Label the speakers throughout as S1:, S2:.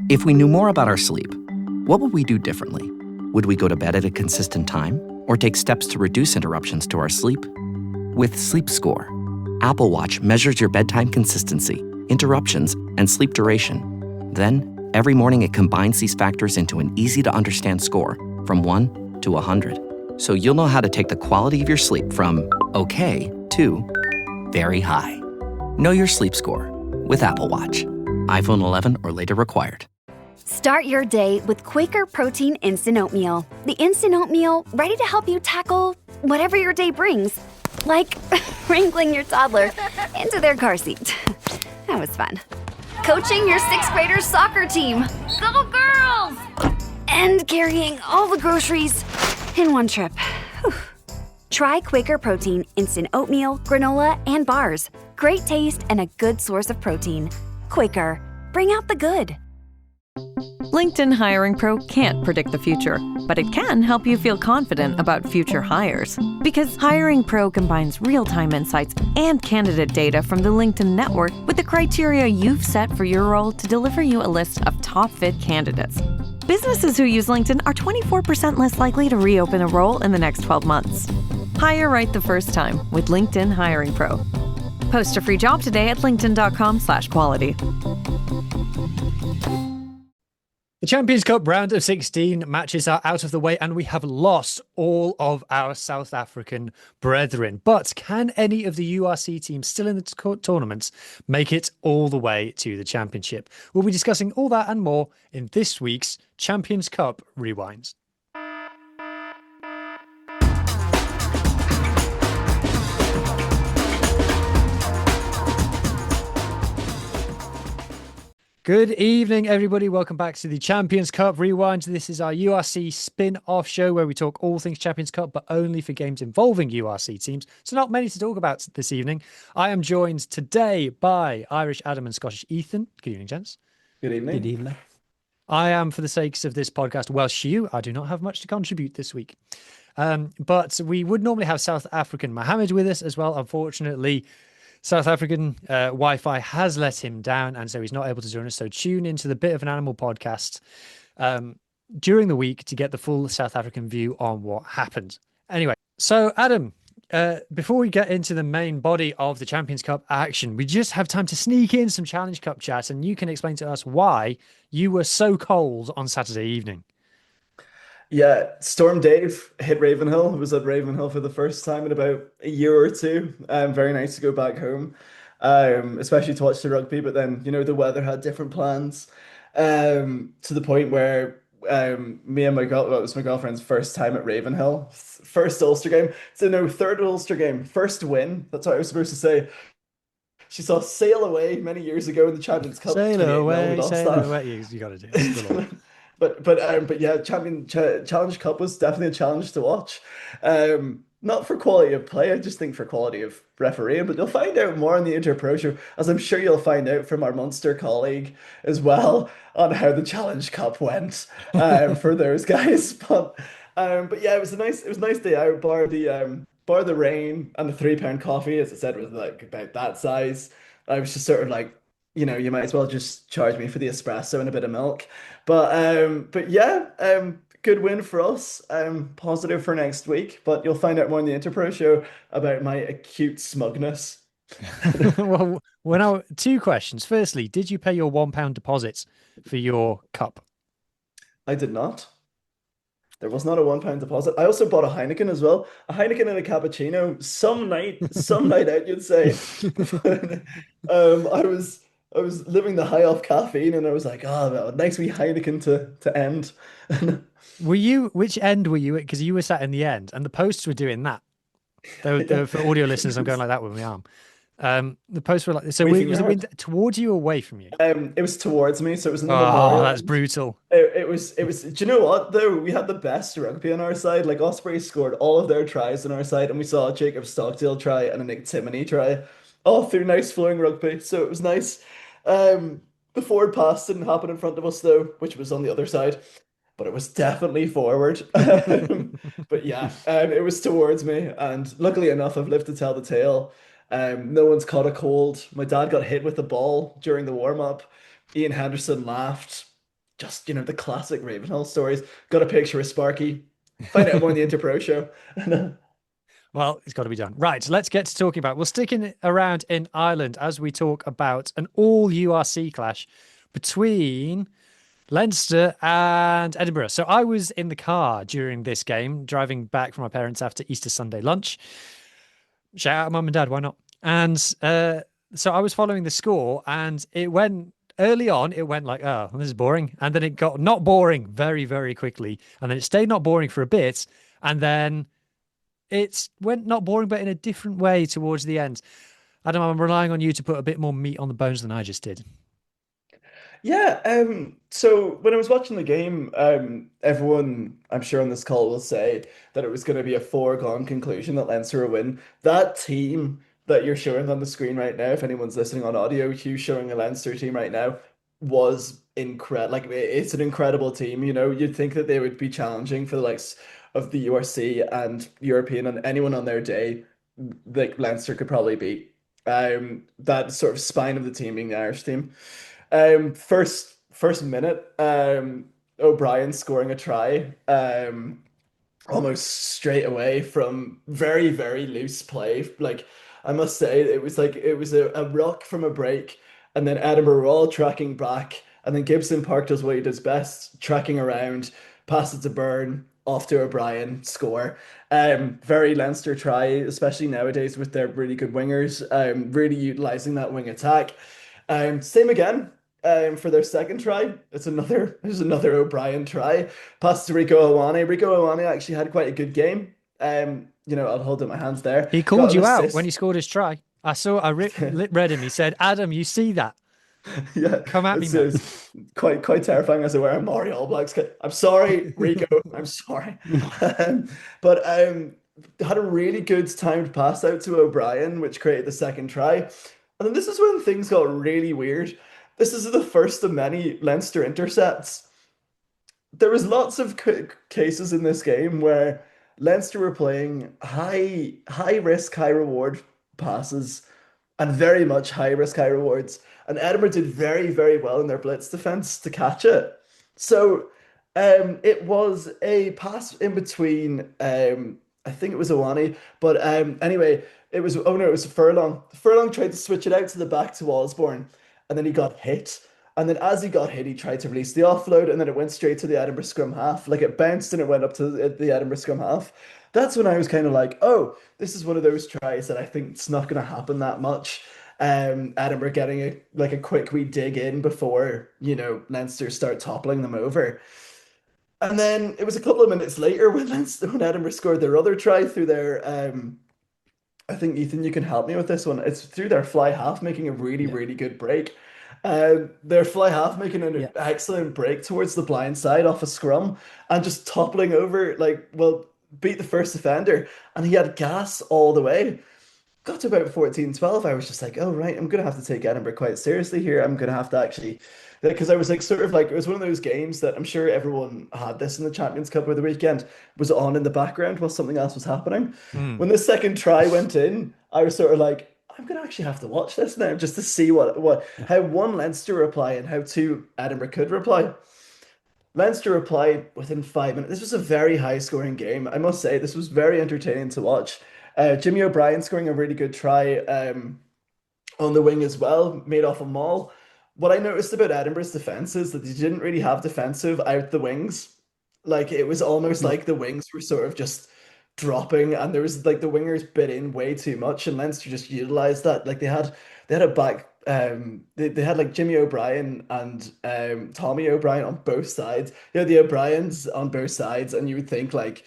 S1: If we knew more about our sleep, what would we do differently? Would we go to bed at a consistent time or take steps to reduce interruptions to our sleep? With Sleep Score, Apple Watch measures your bedtime consistency, interruptions, and sleep duration. Then, every morning it combines these factors into an easy-to-understand score from 1 to 100. So you'll know how to take the quality of your sleep from okay to very high. Know your sleep score with Apple Watch. iPhone 11 or later required.
S2: Start your day with Quaker Protein Instant Oatmeal. The instant oatmeal ready to help you tackle whatever your day brings. Like wrangling your toddler into their car seat. That was fun. Coaching your 6th graders soccer team. Go girls! And carrying all the groceries in one trip. Whew. Try Quaker Protein Instant Oatmeal, granola, and bars. Great taste and a good source of protein. Quaker, bring out the good.
S3: LinkedIn Hiring Pro can't predict the future, but it can help you feel confident about future hires. Because Hiring Pro combines real-time insights and candidate data from the LinkedIn network with the criteria you've set for your role to deliver you a list of top-fit candidates. Businesses who use LinkedIn are 24% less likely to reopen a role in the next 12 months. Hire right the first time with LinkedIn Hiring Pro. Post a free job today at linkedin.com/quality.
S4: The Champions Cup round of 16 matches are out of the way and we have lost all of our South African brethren. But can any of the URC teams still in the tournaments make it all the way to the championship? We'll be discussing all that and more in this week's Champions Cup Rewinds. Good evening, everybody. Welcome back to the Champions Cup Rewind. This is our URC spin-off show where we talk all things Champions Cup, but only for games involving URC teams. So not many to talk about this evening. I am joined today by Irish Adam and Scottish Ethan. Good evening, gents.
S5: Good evening.
S6: Good evening.
S4: I am, for the sakes of this podcast, Welsh Hugh. I do not have much to contribute this week. But we would normally have South African Mohammed with us as well. Unfortunately, South African Wi-Fi has let him down, and so he's not able to join us. So tune into the Bit of an Animal podcast during the week to get the full South African view on what happened. Anyway, so Adam, before we get into the main body of the Champions Cup action, we just have time to sneak in some Challenge Cup chat, and you can explain to us why you were so cold on Saturday evening.
S5: Yeah, Storm Dave hit Ravenhill. I was at Ravenhill for the first time in about a year or two. Very nice to go back home, especially to watch the rugby. But then, the weather had different plans, to the point where me and it was my girlfriend's first time at Ravenhill, first Ulster game. So no, third Ulster game, first win. That's what I was supposed to say. She saw us sail away many years ago in the Champions Cup.
S4: Sail away. You got to do it.
S5: But yeah, Challenge Cup was definitely a challenge to watch. Not for quality of play, I just think for quality of refereeing. But you'll find out more on the Interpro show, as I'm sure you'll find out from our Munster colleague as well on how the Challenge Cup went for those guys. But yeah, it was a nice day out. Bar the rain and the £3 coffee, as I said, was like about that size. I was just sort of like, you might as well just charge me for the espresso and a bit of milk. But yeah, good win for us. Positive for next week, but you'll find out more in the Interpro show about my acute smugness.
S4: Well, two questions. Firstly, did you pay your £1 deposit for your cup?
S5: I did not. There was not a £1 deposit. I also bought a Heineken as well. A Heineken and a cappuccino. Some night out, you'd say. I was living the high off caffeine, and I was like, oh, nice wee Heineken to end.
S4: Which end were you at? Because you were sat in the end, and the posts were doing that. They were, for audio listeners, I'm going like that with my arm. The posts were like, so was it towards you or away from you?
S5: It was towards me, so it was in the memorial.
S4: Oh, that's brutal.
S5: It was. Do you know what though? We had the best rugby on our side. Like Osprey scored all of their tries on our side, and we saw a Jacob Stockdale try and a Nick Timoney try, all through nice flowing rugby. So it was nice. The forward pass didn't happen in front of us though, which was on the other side, but it was definitely forward. But yeah, it was towards me, and luckily enough, I've lived to tell the tale. No one's caught a cold. My dad got hit with the ball during the warm-up. Ian Henderson laughed just, the classic Ravenhill stories. Got a picture with Sparky. Find out more in the Interpro show.
S4: Well, it's got to be done. Right, let's get to talking about. We're sticking around in Ireland as we talk about an all URC clash between Leinster and Edinburgh. So I was in the car during this game, driving back from my parents after Easter Sunday lunch. Shout out mum and dad, why not? And so I was following the score, and it went early on. It went like, oh, this is boring, and then it got not boring very, very quickly, and then it stayed not boring for a bit, and then it went not boring, but in a different way towards the end. Adam, I'm relying on you to put a bit more meat on the bones than I just did.
S5: Yeah, so when I was watching the game, everyone I'm sure on this call will say that it was going to be a foregone conclusion that Leinster will win. That team that you're showing on the screen right now, if anyone's listening on audio, Hugh showing a Leinster team right now, was incredible. Like it's an incredible team. You'd think that they would be challenging for the likes of the URC and European and anyone on their day, like Leinster could probably beat. That sort of spine of the team being the Irish team. First minute, O'Brien scoring a try, almost straight away from very, very loose play. Like I must say, it was a rock from a break, and then Edinburgh were all tracking back, and then Gibson Park does what he does best, tracking around, passes to Byrne, off to O'Brien, score. Very Leinster try, especially nowadays with their really good wingers, really utilizing that wing attack. Same again. For their second try, there's another O'Brien try. Pass to Rico Ioane. Rico Ioane actually had quite a good game. I'll hold up my hands there.
S4: He
S5: Got
S4: called
S5: an
S4: you out
S5: assist.
S4: when he scored his try. I read him. He said, Adam, you see that?
S5: Yeah,
S4: Come at me,
S5: it's,
S4: man.
S5: it's quite terrifying as I wear a Mario All Blacks kit. I'm sorry, Rico. I'm sorry. But had a really good timed pass out to O'Brien, which created the second try. And then this is when things got really weird. This is the first of many Leinster intercepts. There was lots of cases in this game where Leinster were playing high risk, high reward passes and very much high risk, high rewards. And Edinburgh did very, very well in their blitz defense to catch it. So it was a pass in between, I think it was Ioane, but anyway, it was Furlong. Furlong tried to switch it out to the back to Osborne, and then he got hit. And then as he got hit, he tried to release the offload, and then it went straight to the Edinburgh scrum half. Like it bounced and it went up to the Edinburgh scrum half. That's when I was kind of like, oh, this is one of those tries that I think it's not going to happen that much. Edinburgh getting a quick wee dig in before, Leinster start toppling them over. And then it was a couple of minutes later when Edinburgh scored their other try through their I think Ethan, you can help me with this one. It's through their fly half making a really, really good break. Their fly half making an excellent break towards the blind side off a scrum and just toppling over, beat the first defender, and he had gas all the way. Got to about 14-12, I was just like, oh, right, I'm going to have to take Edinburgh quite seriously here. I'm going to have to actually, because I was like, sort of like, it was one of those games that I'm sure everyone had this in the Champions Cup over the weekend, was on in the background while something else was happening. When the second try went in, I was sort of like, I'm going to actually have to watch this now just to see how one Leinster reply and how two Edinburgh could reply. Leinster replied within 5 minutes. This was a very high scoring game. I must say, this was very entertaining to watch. Jimmy O'Brien scoring a really good try on the wing as well, made off a maul. What I noticed about Edinburgh's defense is that they didn't really have defensive out the wings. Like it was almost like the wings were sort of just dropping, and there was like the wingers bit in way too much, and Leinster just utilized that. Like they had a back. They had like Jimmy O'Brien and Tommy O'Brien on both sides. The O'Briens on both sides, and you would think like,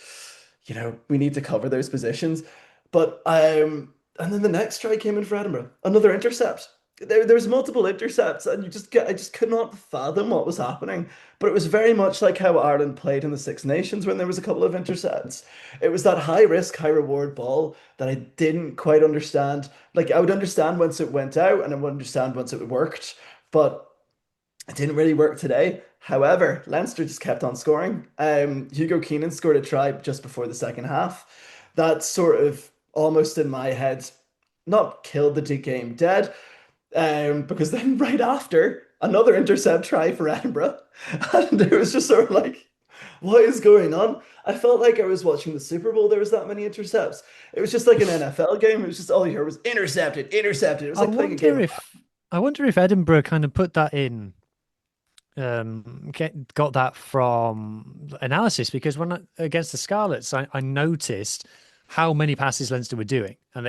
S5: we need to cover those positions. But and then the next try came in for Edinburgh, another intercept. There was multiple intercepts, and I just could not fathom what was happening. But it was very much like how Ireland played in the Six Nations when there was a couple of intercepts. It was that high risk, high reward ball that I didn't quite understand. Like I would understand once it went out, and I would understand once it worked, but it didn't really work today. However, Leinster just kept on scoring. Hugo Keenan scored a try just before the second half. That sort of almost in my head, not killed the game dead, because then right after, another intercept try for Edinburgh. And it was just sort of like, what is going on? I felt like I was watching the Super Bowl. There was that many intercepts. It was just like an NFL game. It was just all you heard was intercepted, intercepted. It was
S4: I
S5: like playing a game
S4: wonder
S5: of
S4: if I wonder if Edinburgh kind of put that in, got that from analysis, because against the Scarlets, I noticed how many passes Leinster were doing, and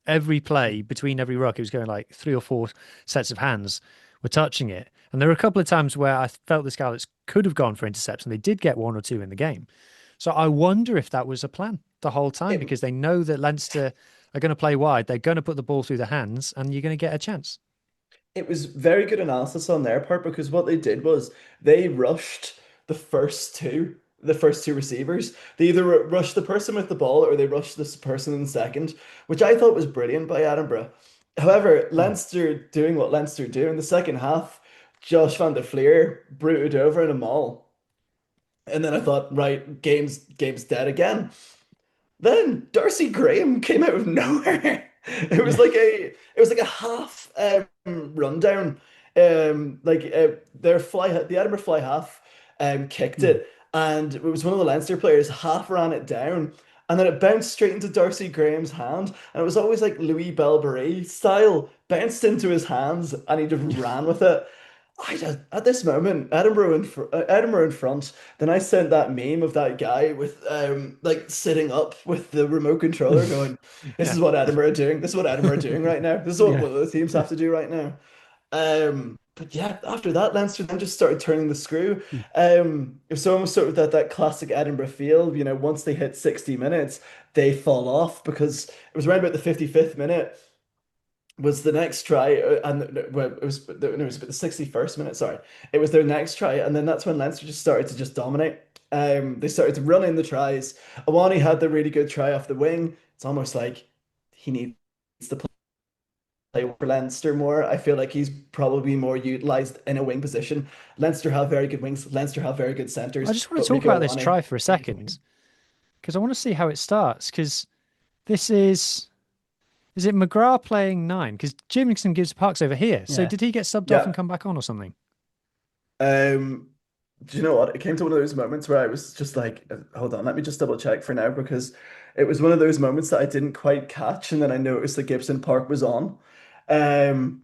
S4: every play between every ruck, it was going like three or four sets of hands were touching it, and there were a couple of times where I felt the Scarlets could have gone for intercepts, and they did get one or two in the game. So I wonder if that was a plan the whole time,
S5: it.
S4: because they know that Leinster are going to play wide, they're going to put the ball through the hands, and you're going to get a chance.
S5: It was very good analysis on their part because what they did was they rushed the first two receivers. They either rushed the person with the ball or they rushed this person in second, which I thought was brilliant by Edinburgh. However, Leinster doing what Leinster do in the second half, Josh van der Fleer bruited over in a maul. And then I thought, right, game's dead again. Then Darcy Graham came out of nowhere. It was like a half rundown. The Edinburgh fly half kicked
S4: Mm.
S5: it, and it was one of the Leinster players half ran it down, and then it bounced straight into Darcy Graham's hand, and it was always like Louis Belbery style, bounced into his hands, and he just ran with it. I just at this moment, Edinburgh in front. Then I sent that meme of that guy with like sitting up with the remote controller, going, "This
S4: Yeah.
S5: is what Edinburgh are doing. This is what Edinburgh are doing right now. This is
S4: Yeah.
S5: what the teams have to do right now." But yeah, after that, Leinster then just started turning the screw. It was almost sort of that classic Edinburgh feel. You know, once they hit 60 minutes, they fall off because it was around about the 55th minute was the next try, well, it was about the 61st minute, sorry. It was their next try, and then that's when Leinster just started to just dominate. They started to run in the tries. Awani had the really good try off the wing. It's almost like he needs to play for Leinster more. I feel like he's probably more utilized in a wing position. Leinster have very good wings. Leinster have very good
S4: I
S5: centers.
S4: just want to
S5: But
S4: talk
S5: Rico
S4: about this
S5: Awani,
S4: try for a second, because I want to see how it starts. Because this is it McGrath playing nine? Because Jimson gives Parks over here. So
S6: Yeah.
S4: did he get subbed off
S5: yeah.
S4: and come back on or something?
S5: Um, do you know what? It came to one of those moments where I was just like, hold on, let me just double check for now because it was one of those moments that I didn't quite catch, and then I noticed that Gibson Park was on. Um,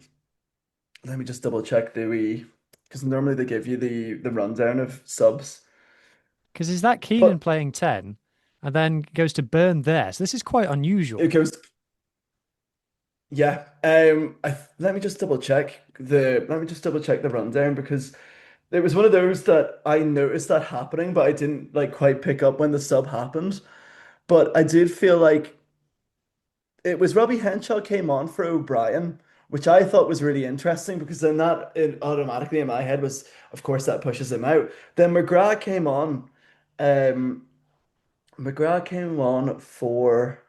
S5: Let me just double check because normally they give you the rundown of subs.
S4: Because is that Keenan
S5: But
S4: playing 10 and then goes to Burn there? So this is quite
S5: it
S4: unusual.
S5: goes, yeah. Let me just double check the rundown because it was one of those that I noticed that happening, but I didn't like quite pick up when the sub happened. But I did feel like it was Robbie Henshaw came on for O'Brien, which I thought was really interesting because then that it automatically in my head was, of course, that pushes him out. Then McGrath came on. Um, McGrath came on for.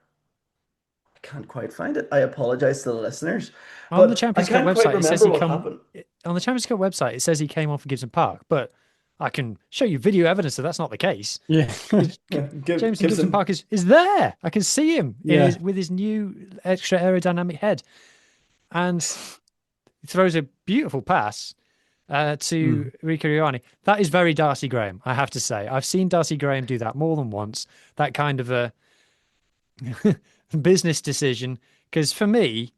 S5: I can't quite find it. I apologize to the listeners,
S4: On the
S5: but I
S4: Champions Cup
S5: can't quite
S4: website, it says
S5: remember
S4: he
S5: what
S4: come
S5: happened.
S4: on the Champions Cup website. It says he came on for Gibson Park, but I can show you video evidence that that's not the case.
S6: Yeah.
S5: Yeah,
S4: Jameson Gibson
S5: Gibson.
S4: Park is there. I can see him
S6: Yeah.
S4: with his new extra aerodynamic head, and he throws a beautiful pass to
S6: Mm.
S4: Rico Ioane. That is very Darcy Graham, I have to say. I've seen Darcy Graham do that more than once. That kind of a business decision. Because for me,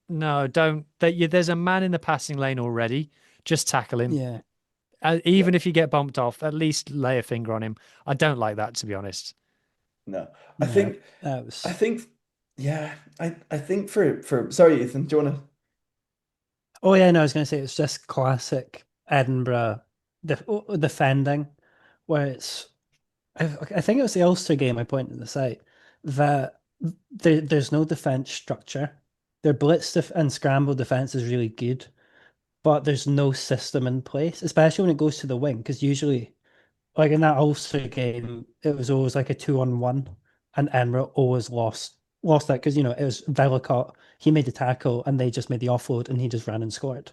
S4: no, don't. There's a man in the passing lane already. Just tackle him.
S6: Yeah.
S5: Yeah,
S4: Even if you get bumped off, at least lay a finger on him. I don't like that, to be honest.
S5: no, I
S6: No,
S5: think,
S6: that
S5: I
S6: was.
S5: think, yeah, I think for sorry, Ethan, do you want to?
S6: Oh yeah, no, I was going to say it's just classic Edinburgh defending, where I think it was the Ulster game I pointed this out that there's no defense structure. Their and scramble defense is really good, but there's no system in place, especially when it goes to the wing, because usually, like in that Ulster game, it was always like a 2-on-1, and Edinburgh always lost that because it was Velicott. He made the tackle, and they just made the offload, and he just ran and scored.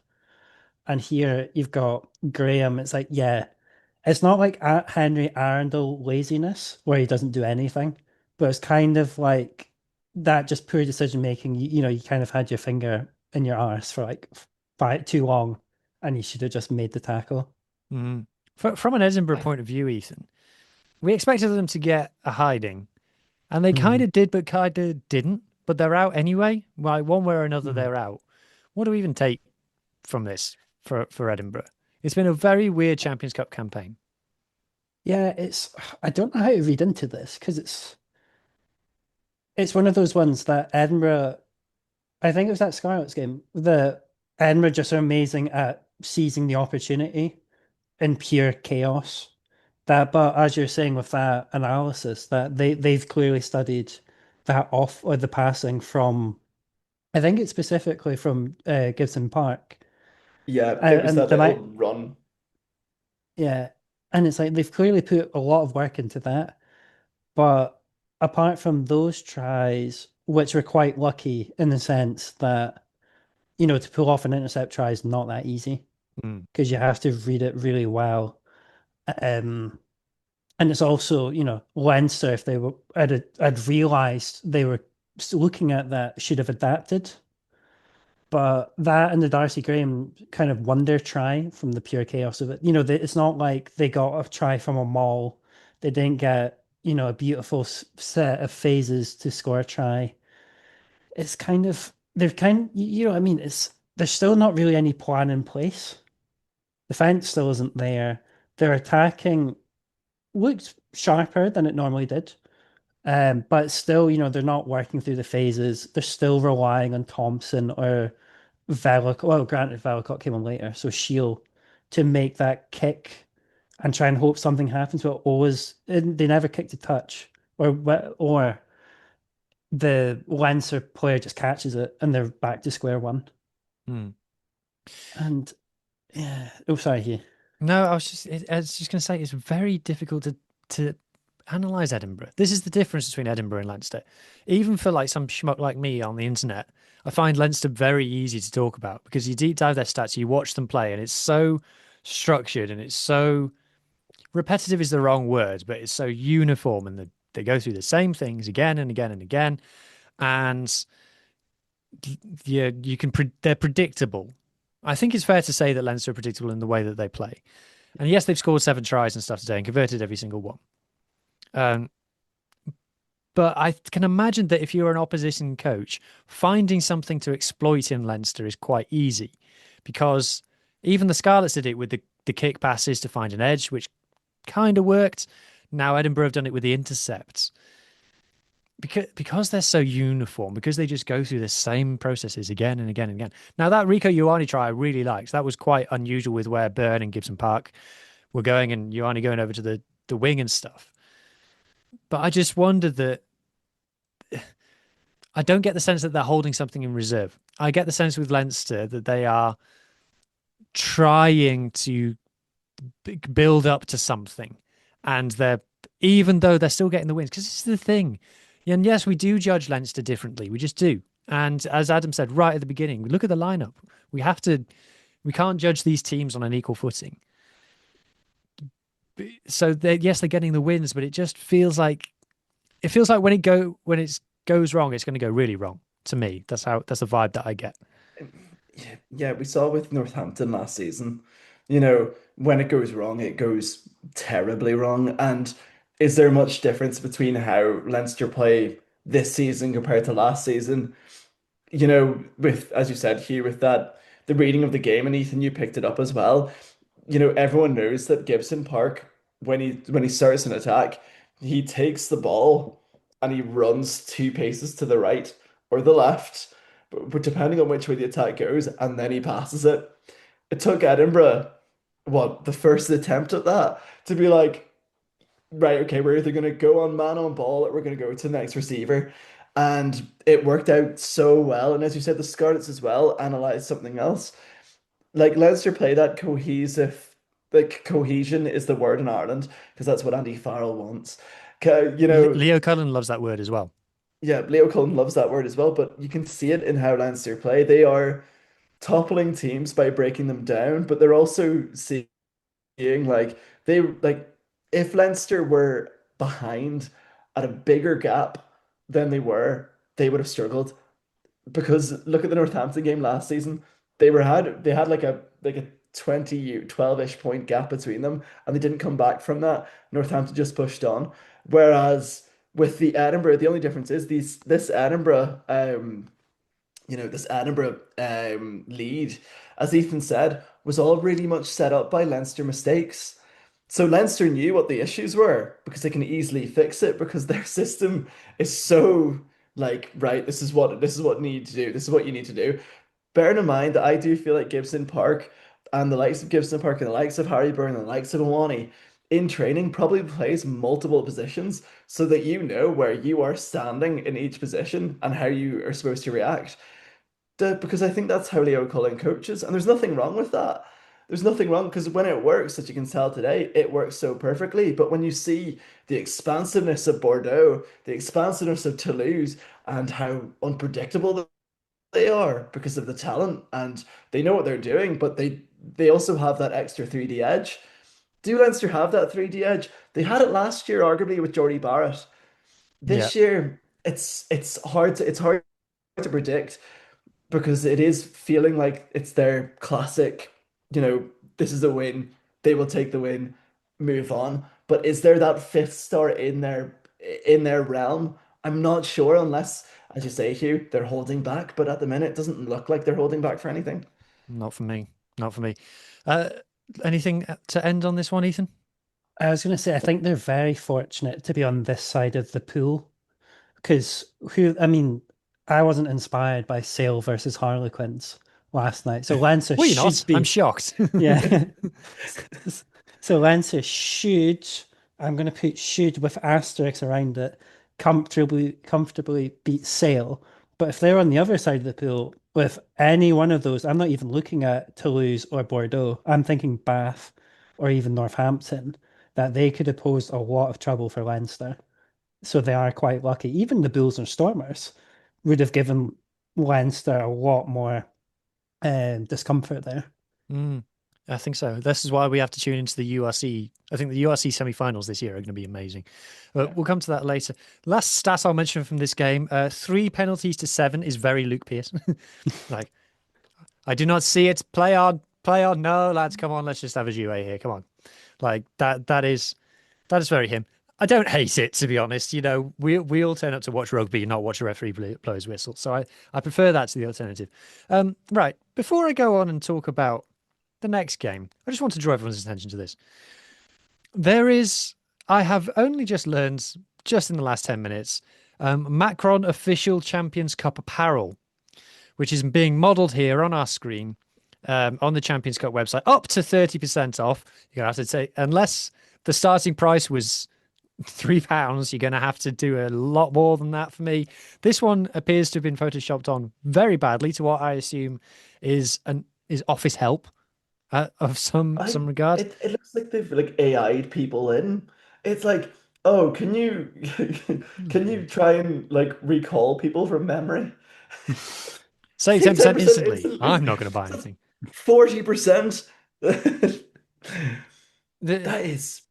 S6: And here you've got Graham. It's like, yeah, it's not like Henry Arundel laziness where he doesn't do anything, but it's kind of like that just poor decision making. You kind of had your finger in your arse for like too long, and he should have just made the tackle.
S4: Mm. From an Edinburgh
S5: I,
S4: point of view, Ethan, we expected them to get a hiding, and they kind
S6: Mm,
S4: of did, but kind of didn't. But they're out anyway. Right, one way or another,
S6: mm.
S4: they're out. What do we even take from this for Edinburgh? It's been a very weird Champions Cup campaign.
S6: Yeah, I don't know how to read into this because it's one of those ones that Edinburgh, I think it was that Scarlets game, the Edinburgh just are amazing at seizing the opportunity in pure chaos. That, but as you're saying with that analysis, that they've clearly studied that off or the passing from, I think it's specifically from Gibson Park,
S5: yeah, it was
S6: and
S5: that
S6: they
S5: little
S6: might,
S5: run.
S6: yeah, and it's like they've clearly put a lot of work into that. But apart from those tries, which were quite lucky in the sense that, to pull off an intercept try is not that easy
S4: Mm.
S6: because you have to read it really well. And it's also, Leinster, if they were had realised they were looking at that, should have adapted. But that and the Darcy Graham kind of wonder try from the pure chaos of it. It's not like they got a try from a maul. They didn't get, a beautiful set of phases to score a try. It's kind of, they're kind, you know what I mean? There's still not really any plan in place. The fence still isn't there. Their attacking looks sharper than it normally did. But still, they're not working through the phases. They're still relying on Thompson or Velicott. Well, granted, Velicott came on later, so Shield to make that kick and try and hope something happens. But always, they never kicked a touch, or the Lancer player just catches it and they're back to square one.
S4: Mm.
S6: And yeah, oh, sorry, he.
S4: No, I was just going to say it's very difficult to analyze Edinburgh. This is the difference between Edinburgh and Leinster. Even for like some schmuck like me on the internet, I find Leinster very easy to talk about because you deep dive their stats, you watch them play, and it's so structured and it's so repetitive is the wrong word, but it's so uniform and they go through the same things again and again and again, and yeah, they're predictable. I think it's fair to say that Leinster are predictable in the way that they play. And yes, they've scored 7 tries and stuff today and converted every single one. Um, but I can imagine that if you're an opposition coach, finding something to exploit in Leinster is quite easy because even the Scarlets did it with the kick passes to find an edge, which kind of worked. Now Edinburgh have done it with the intercepts. Because they're so uniform, because they just go through the same processes again and again and again. Now that Rico Ioane try I really liked. That was quite unusual with where Byrne and Gibson Park were going and Ioane going over to the wing and stuff. But I just wondered that I don't get the sense that they're holding something in reserve. I get the sense with Leinster that they are trying to build up to something, and they're even though they're still getting the wins because this is the thing. And yes, we do judge Leinster differently. We just do. And as Adam said right at the beginning, look at the lineup. We can't judge these teams on an equal footing. So yes, they're getting the wins, but it feels like when it goes wrong, it's going to go really wrong. To me, that's the vibe that I get.
S5: Yeah, we saw with Northampton last season. When it goes wrong, it goes terribly wrong. And is there much difference between how Leinster play this season compared to last season? With, as you said, Hugh, with that, the reading of the game, and Ethan, you picked it up as well. Everyone knows that Gibson Park, when he starts an attack, he takes the ball and he runs 2 paces to the right or the left, but depending on which way the attack goes, and then he passes it. It took Edinburgh, what, the first attempt at that to be like, right, okay, we're either going to go on man on ball or we're going to go to the next receiver. And it worked out so well. And as you said, the Scarlets as well analyzed something else. Like Leinster play that cohesive, like cohesion is the word in Ireland because that's what Andy Farrell wants.
S4: Leo Cullen loves that word as well.
S5: Yeah, Leo Cullen loves that word as well, but you can see it in how Leinster play. They are toppling teams by breaking them down, but they're also seeing like they like if Leinster were behind at a bigger gap than they would have struggled because look at the Northampton game last season. They had like a 12-ish point gap between them, and they didn't come back from that. Northampton just pushed on. Whereas with the Edinburgh, the only difference is this Edinburgh this Edinburgh lead, as Ethan said, was all really much set up by Leinster mistakes. So Leinster knew what the issues were because they can easily fix it because their system is so like, right, this is what you need to do. This is what you need to do. Bearing in mind that I do feel like Gibson Park and the likes of Gibson Park and the likes of Harry Byrne and the likes of Awani in training probably plays multiple positions so that you know where you are standing in each position and how you are supposed to react. Because I think that's how Leo Cullen coaches, and there's nothing wrong with that. There's nothing wrong because when it works, as you can tell today, it works so perfectly. But when you see the expansiveness of Bordeaux, the expansiveness of Toulouse, and how unpredictable they are because of the talent, and they know what they're doing, but they also have that extra 3D edge. Do Leinster have that 3D edge? They had it last year, arguably with Jordy Barrett.
S4: Yeah.
S5: This year, it's hard to predict because it is feeling like it's their classic, this is a win, they will take the win, move on. But is there that fifth star in their realm? I'm not sure unless, as you say, Hugh, they're holding back. But at the minute, it doesn't look like they're holding back for anything.
S4: Not for me. Not for me. Uh, Anything to end on this one, Ethan?
S6: I was going to say, I think they're very fortunate to be on this side of the pool because I wasn't inspired by Sale versus Harlequins last night. So Leinster
S4: Well, you're
S6: should
S4: not.
S6: be,
S4: I'm shocked.
S6: yeah. So Leinster should, I'm going to put should with asterisks around it, comfortably beat Sale. But if they're on the other side of the pool with any one of those, I'm not even looking at Toulouse or Bordeaux. I'm thinking Bath or even Northampton, that they could have posed a lot of trouble for Leinster. So they are quite lucky. Even the Bulls and Stormers would have given Leinster a lot more discomfort there.
S4: Mm, I think so. This is why we have to tune into the URC. I think the URC semi-finals this year are going to be amazing. But we'll come to that later. Last stat I'll mention from this game, 3 penalties to 7 is very Luke Pearce. Like, I do not see it. Play on. No, lads, come on. Let's just have a duet here. Come on. Like, that is very him. I don't hate it, to be honest. We all turn up to watch rugby, not watch a referee blow his whistle. So I prefer that to the alternative. Right. Before I go on and talk about the next game, I just want to draw everyone's attention to this. I have only just learned, just in the last 10 minutes, Macron official Champions Cup apparel, which is being modelled here on our screen, on the Champions Cup website, up to 30% off. You're going to have to say, unless the starting price was £3, you're going to have to do a lot more than that for me. This one appears to have been photoshopped on very badly to what I assume is office help of some regard.
S5: It looks like they've like AI'd people in. It's like, oh, can you can you try and like recall people from memory?
S4: Save 10%
S5: 10%
S4: instantly.
S5: instantly.
S4: I'm not going to buy anything.
S5: 40%.
S4: The,
S5: That is,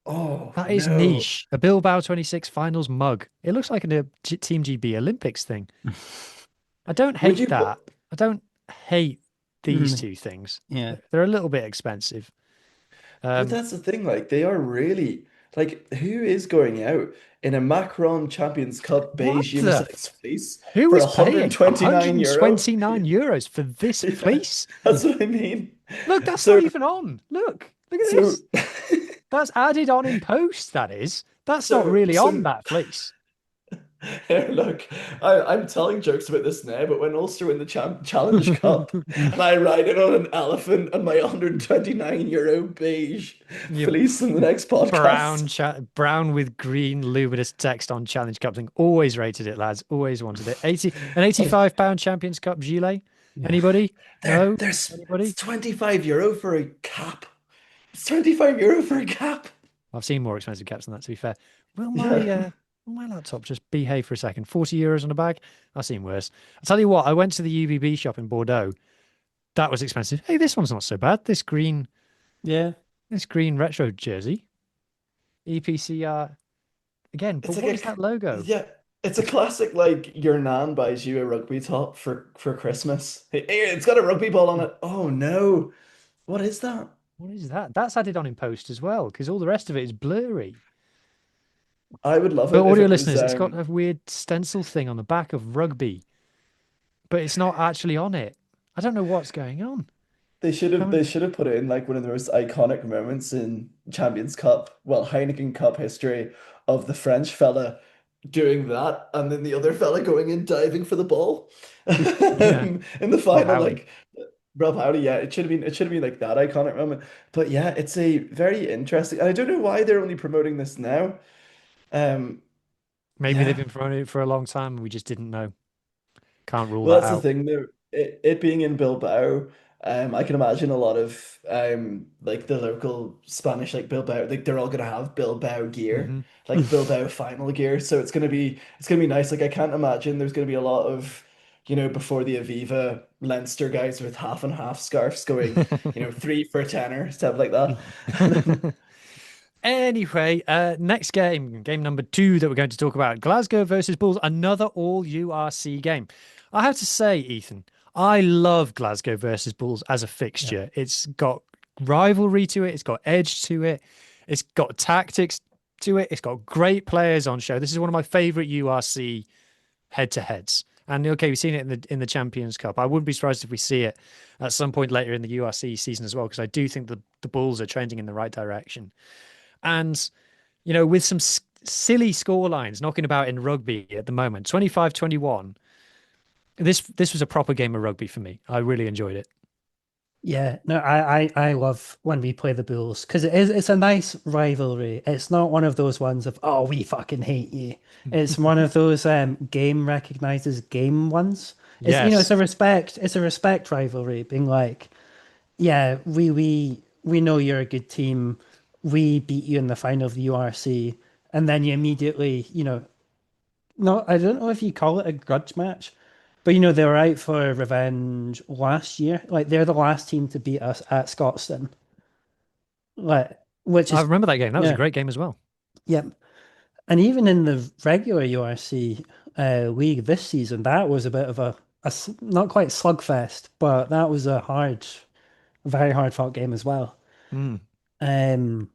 S5: oh
S4: that is
S5: no.
S4: niche. A Bilbao 26 finals mug. It looks like a Team GB Olympics thing. I don't
S5: Would
S4: hate
S5: you
S4: that. I don't hate these two things.
S6: Yeah.
S4: They're a little bit expensive.
S5: But that's the thing, like they are really like who is going out in a Macron Champions Cup beige
S4: What the
S5: unisex fleece
S4: Who
S5: for
S4: is paying
S5: 129 euro?
S4: €129 for this
S5: Yeah,
S4: fleece?
S5: that's what I mean.
S4: Look, that's
S5: So
S4: not even on. Look at
S5: so
S4: this. That's added on in post, that is. That's not
S5: so
S4: really on
S5: so
S4: that fleece.
S5: here, look, I'm telling jokes about this now, but when Ulster win the Challenge Cup and I ride in on an elephant and my 129 euro beige
S4: You
S5: fleece in the next podcast.
S4: brown with green luminous text on Challenge Cup thing. Always rated it, lads. Always wanted it. An £85 Champions Cup gilet. Anybody? No? Anybody?
S5: It's 25 euro for a cap. It's 25 euro for a cap.
S4: I've seen more expensive caps than that, to be fair. Will
S5: Yeah.
S4: my laptop just behave for a second? €40 on a bag? I've seen worse. I'll tell you what, I went to the UBB shop in Bordeaux. That was expensive. Hey, this one's not so bad. This green retro jersey. EPCR. Again, but
S5: It's like
S4: what is that logo?
S5: yeah, it's a classic like your nan buys you a rugby top for Christmas. Hey, it's got a rugby ball on it. Oh no. What is that?
S4: What is that? That's added on in post as well, because all the rest of it is blurry.
S5: I would love
S4: For
S5: it if
S4: audio
S5: it was.
S4: listeners, it's got a weird stencil thing on the back of rugby, but it's not actually on it. I don't know what's going on.
S5: They should have put it in like one of the most iconic moments in Champions Cup, well, Heineken Cup history of the French fella doing that and then the other fella going in diving for the ball
S4: Yeah,
S5: in the
S4: Rob
S5: final,
S4: Howley.
S5: like Rob Howley, yeah, it should have been like that iconic moment. But yeah, it's a very interesting, and I don't know why they're only promoting this now. Um,
S4: Maybe they've
S5: yeah.
S4: been throwing it for a long time and we just didn't know. Can't rule
S5: Well,
S4: that
S5: that's the
S4: out.
S5: thing though. It being in Bilbao, I can imagine a lot of like the local Spanish like Bilbao, like they're all gonna have Bilbao gear,
S4: Hmm.
S5: like Bilbao final gear. So it's gonna be nice. Like I can't imagine there's gonna be a lot of, before the Aviva Leinster guys with half and half scarves going, three for a tenner, stuff like that.
S4: Anyway, next game, game number 2 that we're going to talk about, Glasgow versus Bulls, another all URC game. I have to say, Ethan, I love Glasgow versus Bulls as a
S6: Yeah.
S4: fixture. It's got rivalry to it, it's got edge to it, it's got tactics to it, it's got great players on show. This is one of my favorite URC head-to-heads. And okay, we've seen it in the Champions Cup. I wouldn't be surprised if we see it at some point later in the URC season as well, because I do think the Bulls are trending in the right direction. And, with some silly score lines knocking about in rugby at the moment, 25-21, this was a proper game of rugby for me. I really enjoyed it.
S6: Yeah, no, I love when we play the Bulls because it's a nice rivalry. It's not one of those ones of oh we fucking hate you. It's one of those game recognizes game ones. It's
S4: Yes.
S6: a respect rivalry, being like, yeah, we know you're a good team. We beat you in the final of the URC, and then you immediately, no, I don't know if you call it a grudge match, but they were out for revenge last year. Like they're the last team to beat us at Scotstoun. Like, which
S4: I
S6: is
S4: remember that game. That was a
S6: yeah,
S4: great game as well.
S6: yeah. And even in the regular URC league this season, that was a bit of not quite slugfest, but that was very hard fought game as well.
S4: Mm.
S6: Um,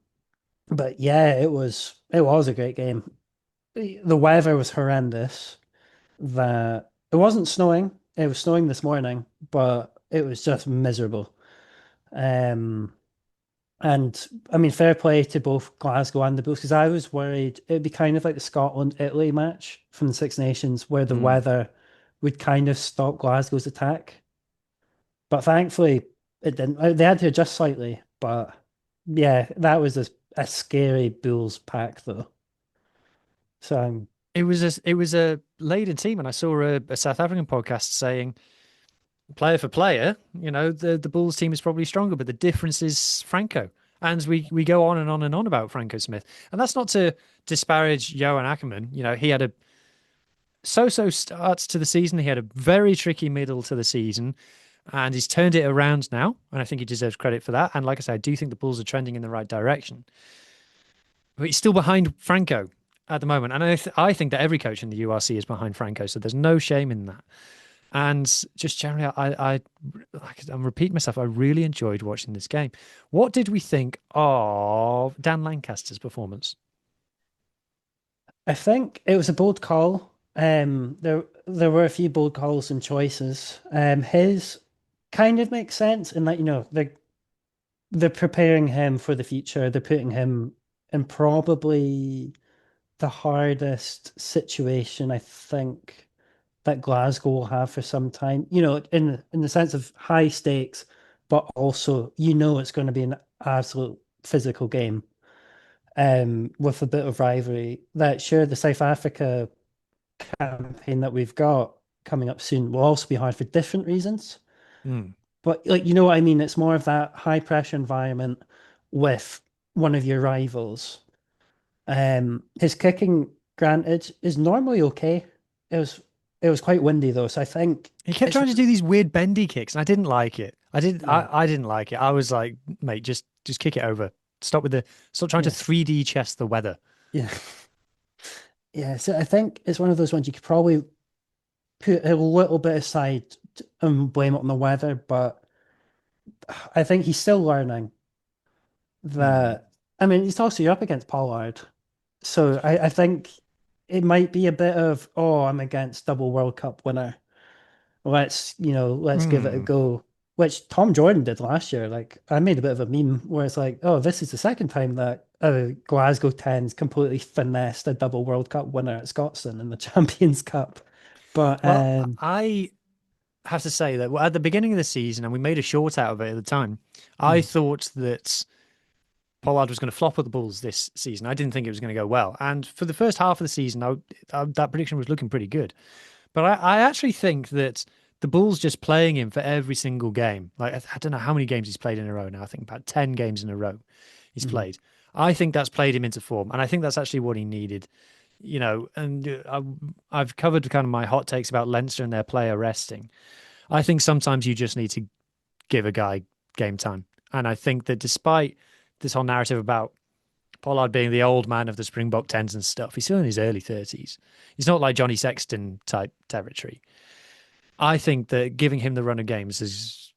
S6: but yeah, it was a great game. The weather was horrendous. That it wasn't snowing. It was snowing this morning, but it was just miserable. Um, and I mean, fair play to both Glasgow and the Bulls because I was worried it'd be kind of like the Scotland-Italy match from the Six Nations where the
S4: Mm.
S6: weather would kind of stop Glasgow's attack. But thankfully, it didn't. They had to adjust slightly, but yeah, that was a scary Bulls pack though. So
S4: It was a laden team, and I saw a South African podcast saying player for player, the Bulls team is probably stronger, but the difference is Franco. And we go on and on and on about Franco Smith. And that's not to disparage Johan Ackerman. He had a so-so start to the season. He had a very tricky middle to the season, and he's turned it around now. And I think he deserves credit for that. And like I said, I do think the Bulls are trending in the right direction. But he's still behind Franco at the moment. And I think that every coach in the URC is behind Franco. So there's no shame in that. And just generally, I'm repeating myself. I really enjoyed watching this game. What did we think of Dan Lancaster's performance?
S6: I think it was a bold call. There were a few bold calls and choices. His kind of makes sense in that they're preparing him for the future. They're putting him in probably the hardest situation I think that Glasgow will have for some time. In the sense of high stakes, but also it's going to be an absolute physical game. With a bit of rivalry. That sure the South Africa campaign that we've got coming up soon will also be hard for different reasons.
S4: Mm.
S6: But like you know what I mean, it's more of that high pressure environment with one of your rivals. His kicking, granted, is normally okay. It was it was quite windy though, so I think
S4: He kept
S6: it's
S4: trying to do these weird bendy kicks, and I didn't like it. I didn't.
S6: yeah,
S4: I didn't like it. I was like, mate, just kick it over. Stop trying to
S6: yeah,
S4: 3D chess the weather.
S6: yeah, yeah. So I think it's one of those ones you could probably put a little bit aside and blame it on the weather, but I think he's still learning
S4: Hmm.
S6: that. I mean, he's also you're up against Pollard, so I think it might be a bit of, oh, I'm against double World Cup winner. Let's give it a
S4: Hmm.
S6: go. Which Tom Jordan did last year. Like I made a bit of a meme where it's like, oh, this is the second time that Glasgow Tens completely finessed a double World Cup winner at Scotstoun in the Champions Cup. But
S4: Well, I have to say that at the beginning of the season, and we made a short out of it at the time, I
S6: mm,
S4: thought that Pollard was going to flop at the Bulls this season. I didn't think it was going to go well. And for the first half of the season, that prediction was looking pretty good. But I actually think that the Bulls just playing him for every single game, like I don't know how many games he's played in a row now. I think about 10 games in a row he's
S6: mm,
S4: played. I think that's played him into form. And I think that's actually what he needed. And I've covered kind of my hot takes about Leinster and their player resting. I think sometimes you just need to give a guy game time. And I think that despite this whole narrative about Pollard being the old man of the Springbok Tens and stuff, he's still in his early 30s. He's not like Johnny Sexton type territory. I think that giving him the run of games has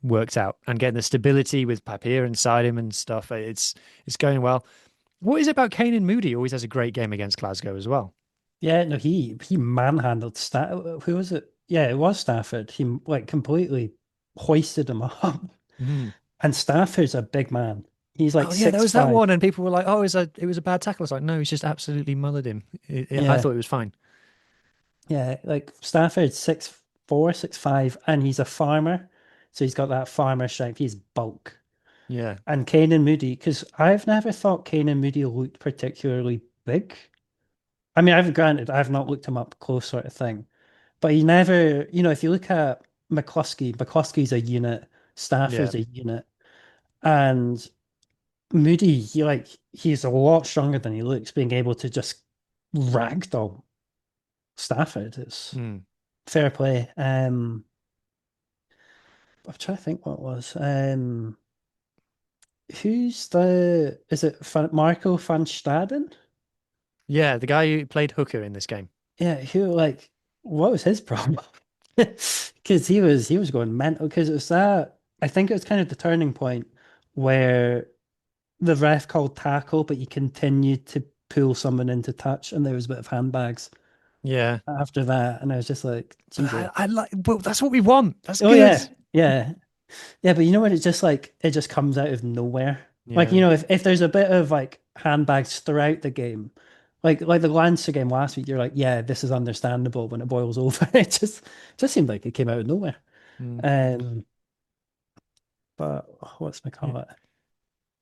S4: worked out and getting the stability with Papier inside him and stuff. It's going well. What is it about Kane and Moody? Always has a great game against Glasgow as well.
S6: yeah, no, he manhandled Who was it? Yeah, it was Stafford. He like completely hoisted him up.
S4: Mm.
S6: And Stafford's a big man. He's like
S4: Oh yeah, there
S6: six
S4: was that
S6: five.
S4: one, and people were like, "Oh, it was a bad tackle." It's like, no, he's just absolutely mullered him. I
S6: Yeah,
S4: thought it was fine.
S6: yeah. Like Stafford's 6'4", 6'5", and he's a farmer. So he's got that farmer strength. He's bulk.
S4: Yeah,
S6: And Kane and Moody, because I've never thought Kane and Moody looked particularly big. I mean, I've not looked him up close sort of thing. But he never, if you look at McCluskey's a unit,
S4: yeah.
S6: Stafford's a unit. And Moody, he's a lot stronger than he looks, being able to just ragdoll Stafford. It's
S4: Mm.
S6: fair play. I'm trying to think what it was. Is it Marco van Staden?
S4: Yeah, the guy who played hooker in this game.
S6: Yeah, what was his problem? Because he was going mental. Because it was that, I think it was kind of the turning point where the ref called tackle, but he continued to pull someone into touch, and there was a bit of handbags
S4: Yeah,
S6: after that, and I was just like,
S4: but
S6: Jesus.
S4: I like. Well, that's what we want. That's
S6: Oh
S4: good.
S6: yeah, yeah, yeah. But you know what? It's just like it just comes out of nowhere. Like
S4: Yeah.
S6: if there's a bit of like handbags throughout the game, like the Lancer game last week, you're like, yeah, this is understandable when it boils over. It just seemed like it came out of nowhere.
S4: Mm.
S6: Um, but what's my
S4: Yeah.
S6: call it?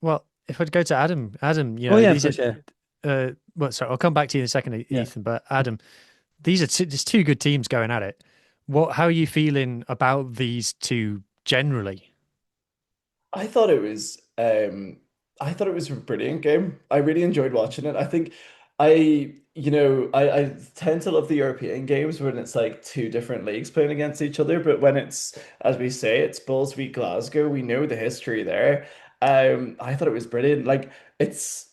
S4: Well, if I'd go to Adam,
S6: Oh yeah, of
S4: these are.
S6: course, yeah,
S4: Well, sorry, I'll come back to you in a second,
S6: yeah.
S4: Ethan. But Adam, these are just two good teams going at it. How are you feeling about these two generally?
S5: I thought it was I thought it was a brilliant game. I really enjoyed watching it. I think I tend to love the European games when it's like two different leagues playing against each other, but when it's, as we say, it's Bulls v Glasgow, we know the history there. I thought it was brilliant. Like it's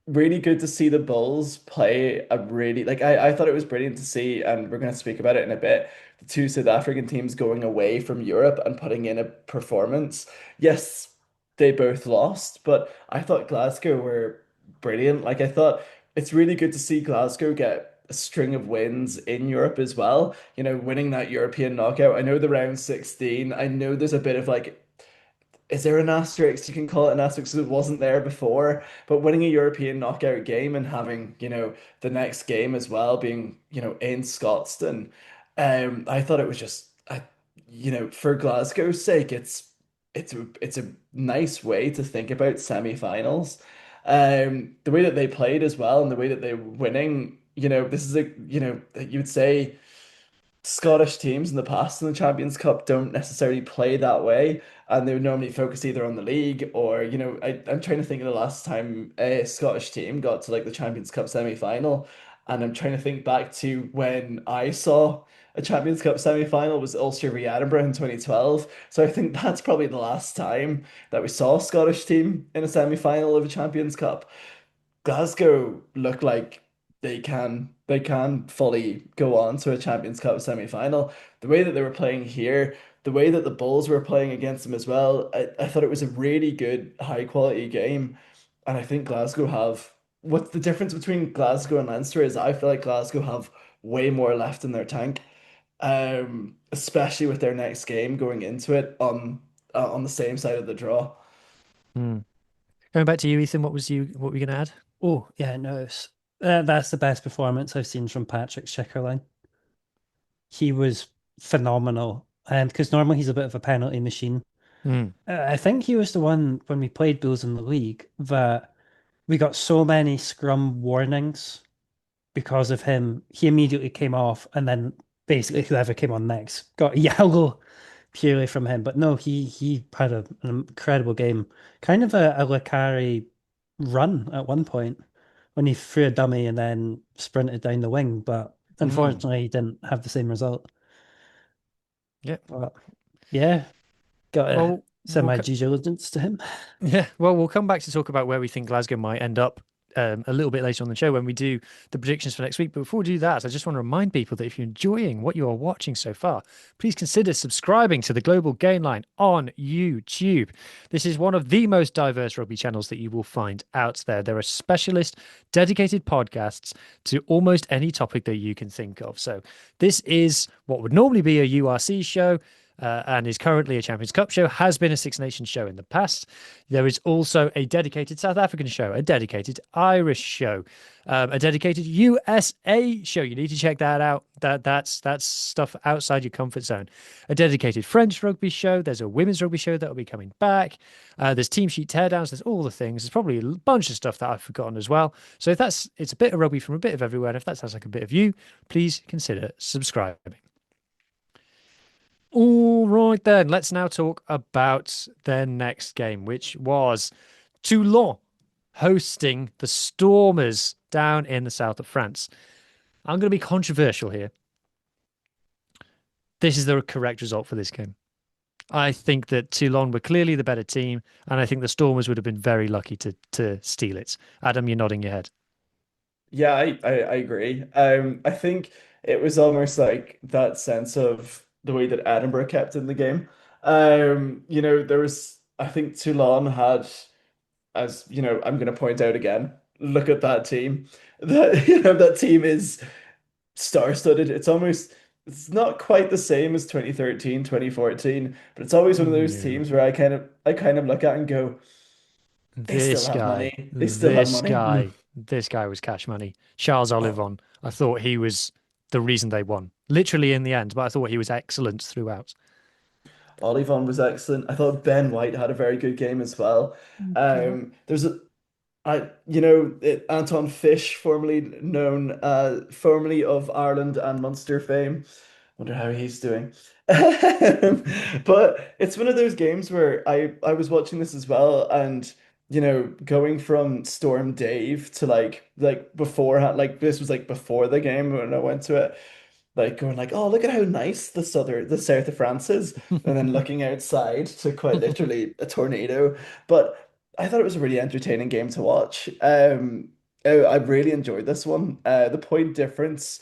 S5: really good to see the Bulls play a really like I thought it was brilliant to see, and we're gonna speak about it in a bit, the two South African teams going away from Europe and putting in a performance. Yes, they both lost, but I thought Glasgow were brilliant. Like I thought it's really good to see Glasgow get a string of wins in Europe as well. Winning that European knockout. I know the round 16. I know there's a bit of like, is there an asterisk? You can call it an asterisk because it wasn't there before. But winning a European knockout game and having, the next game as well being, in Scotstoun, I thought it was just, for Glasgow's sake, it's a nice way to think about semi-finals. The way that they played as well and the way that they're winning, this is you would say Scottish teams in the past in the Champions Cup don't necessarily play that way, and they would normally focus either on the league or, I'm trying to think of the last time a Scottish team got to like the Champions Cup semi-final, and I'm trying to think back to when I saw a Champions Cup semi-final was Ulster v Edinburgh in 2012. So I think that's probably the last time that we saw a Scottish team in a semi-final of a Champions Cup. Glasgow look like they can fully go on to a Champions Cup semi-final. The way that they were playing here, the way that the Bulls were playing against them as well, I thought it was a really good, high quality game. And I think Glasgow have what the difference between Glasgow and Leinster is I feel like Glasgow have way more left in their tank. Especially with their next game going into it on the same side of the draw.
S4: Hmm. Going back to you, Ethan, what were you going to add?
S6: Oh, yeah, no, that's the best performance I've seen from Patrick Schickerling. He was phenomenal. And because normally he's a bit of a penalty machine.
S4: Hmm.
S6: I think he was the one when we played Bulls in the league that we got so many scrum warnings because of him. He immediately came off, and then basically whoever came on next got a yellow purely from him. But no, he had an incredible game. Kind of a Lucari run at one point when he threw a dummy and then sprinted down the wing, but
S4: Hmm.
S6: unfortunately he didn't have the same result.
S4: Yeah.
S6: But yeah, got to
S4: Well,
S6: send
S4: we'll
S6: my
S4: co-
S6: due diligence to him.
S4: Yeah, well, we'll come back to talk about where we think Glasgow might end up a little bit later on the show when we do the predictions for next week. But before we do that, I just want to remind people that if you're enjoying what you are watching so far, please consider subscribing to the Global Game Line on YouTube. This is one of the most diverse rugby channels that you will find out there. There are specialist, dedicated podcasts to almost any topic that you can think of. So this is what would normally be a URC show. And is currently a Champions Cup show, has been a Six Nations show in the past. There is also a dedicated South African show, a dedicated Irish show, a dedicated USA show. You need to check that out. That's stuff outside your comfort zone. A dedicated French rugby show. There's a women's rugby show that will be coming back. There's team sheet teardowns. There's all the things. There's probably a bunch of stuff that I've forgotten as well. So if it's a bit of rugby from a bit of everywhere. And if that sounds like a bit of you, please consider subscribing. All right, then. Let's now talk about their next game, which was Toulon hosting the Stormers down in the south of France. I'm going to be controversial here. This is the correct result for this game. I think that Toulon were clearly the better team, and I think the Stormers would have been very lucky to steal it. Adam, you're nodding your head.
S5: Yeah, I agree. I think it was almost like that sense of the way that Edinburgh kept in the game. There was I think Toulon had, as I'm going to point out again, look at that team. That that team is star-studded. It's not quite the same as 2013, 2014, but it's always one of those
S4: No.
S5: teams where I kind of look at and go, they still
S4: This
S5: have
S4: guy,
S5: money. They still have
S4: this
S5: money.
S6: Mm.
S4: guy, this guy was cash money. Charles
S5: Oh,
S4: Olivon, I thought he was the reason they won. Literally in the end, but I thought he was excellent throughout.
S5: Olivon was excellent. I thought Ben White had a very good game as well. There's a Anton Fish, formerly of Ireland and Munster fame. Wonder how he's doing. But it's one of those games where I was watching this as well, and going from Storm Dave to like beforehand, like this was like before the game when I went to it, like going like, oh, look at how nice the south of France is, and then looking outside to quite literally a tornado. But I thought it was a really entertaining game to watch. I really enjoyed this one. The point difference,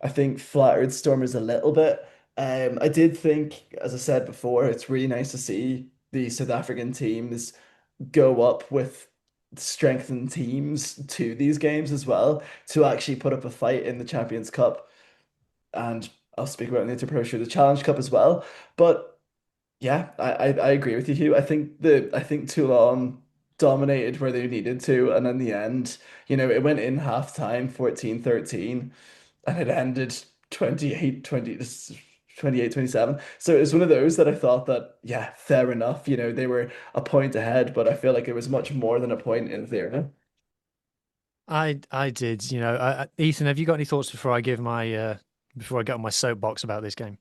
S5: I think, flattered Stormers a little bit. I did think, as I said before, it's really nice to see the South African teams go up with strengthened teams to these games as well to actually put up a fight in the Champions Cup, and I'll speak about in the Interpro Show, the Challenge Cup as well. But yeah, I agree with you, Hugh. I think Toulon dominated where they needed to, and in the end, it went in half time 14-13, and it ended 28-27. So it was one of those that I thought that, yeah, fair enough. They were a point ahead, but I feel like it was much more than a point in theory.
S4: I did, Ethan, have you got any thoughts before I give my before I get on my soapbox about this game?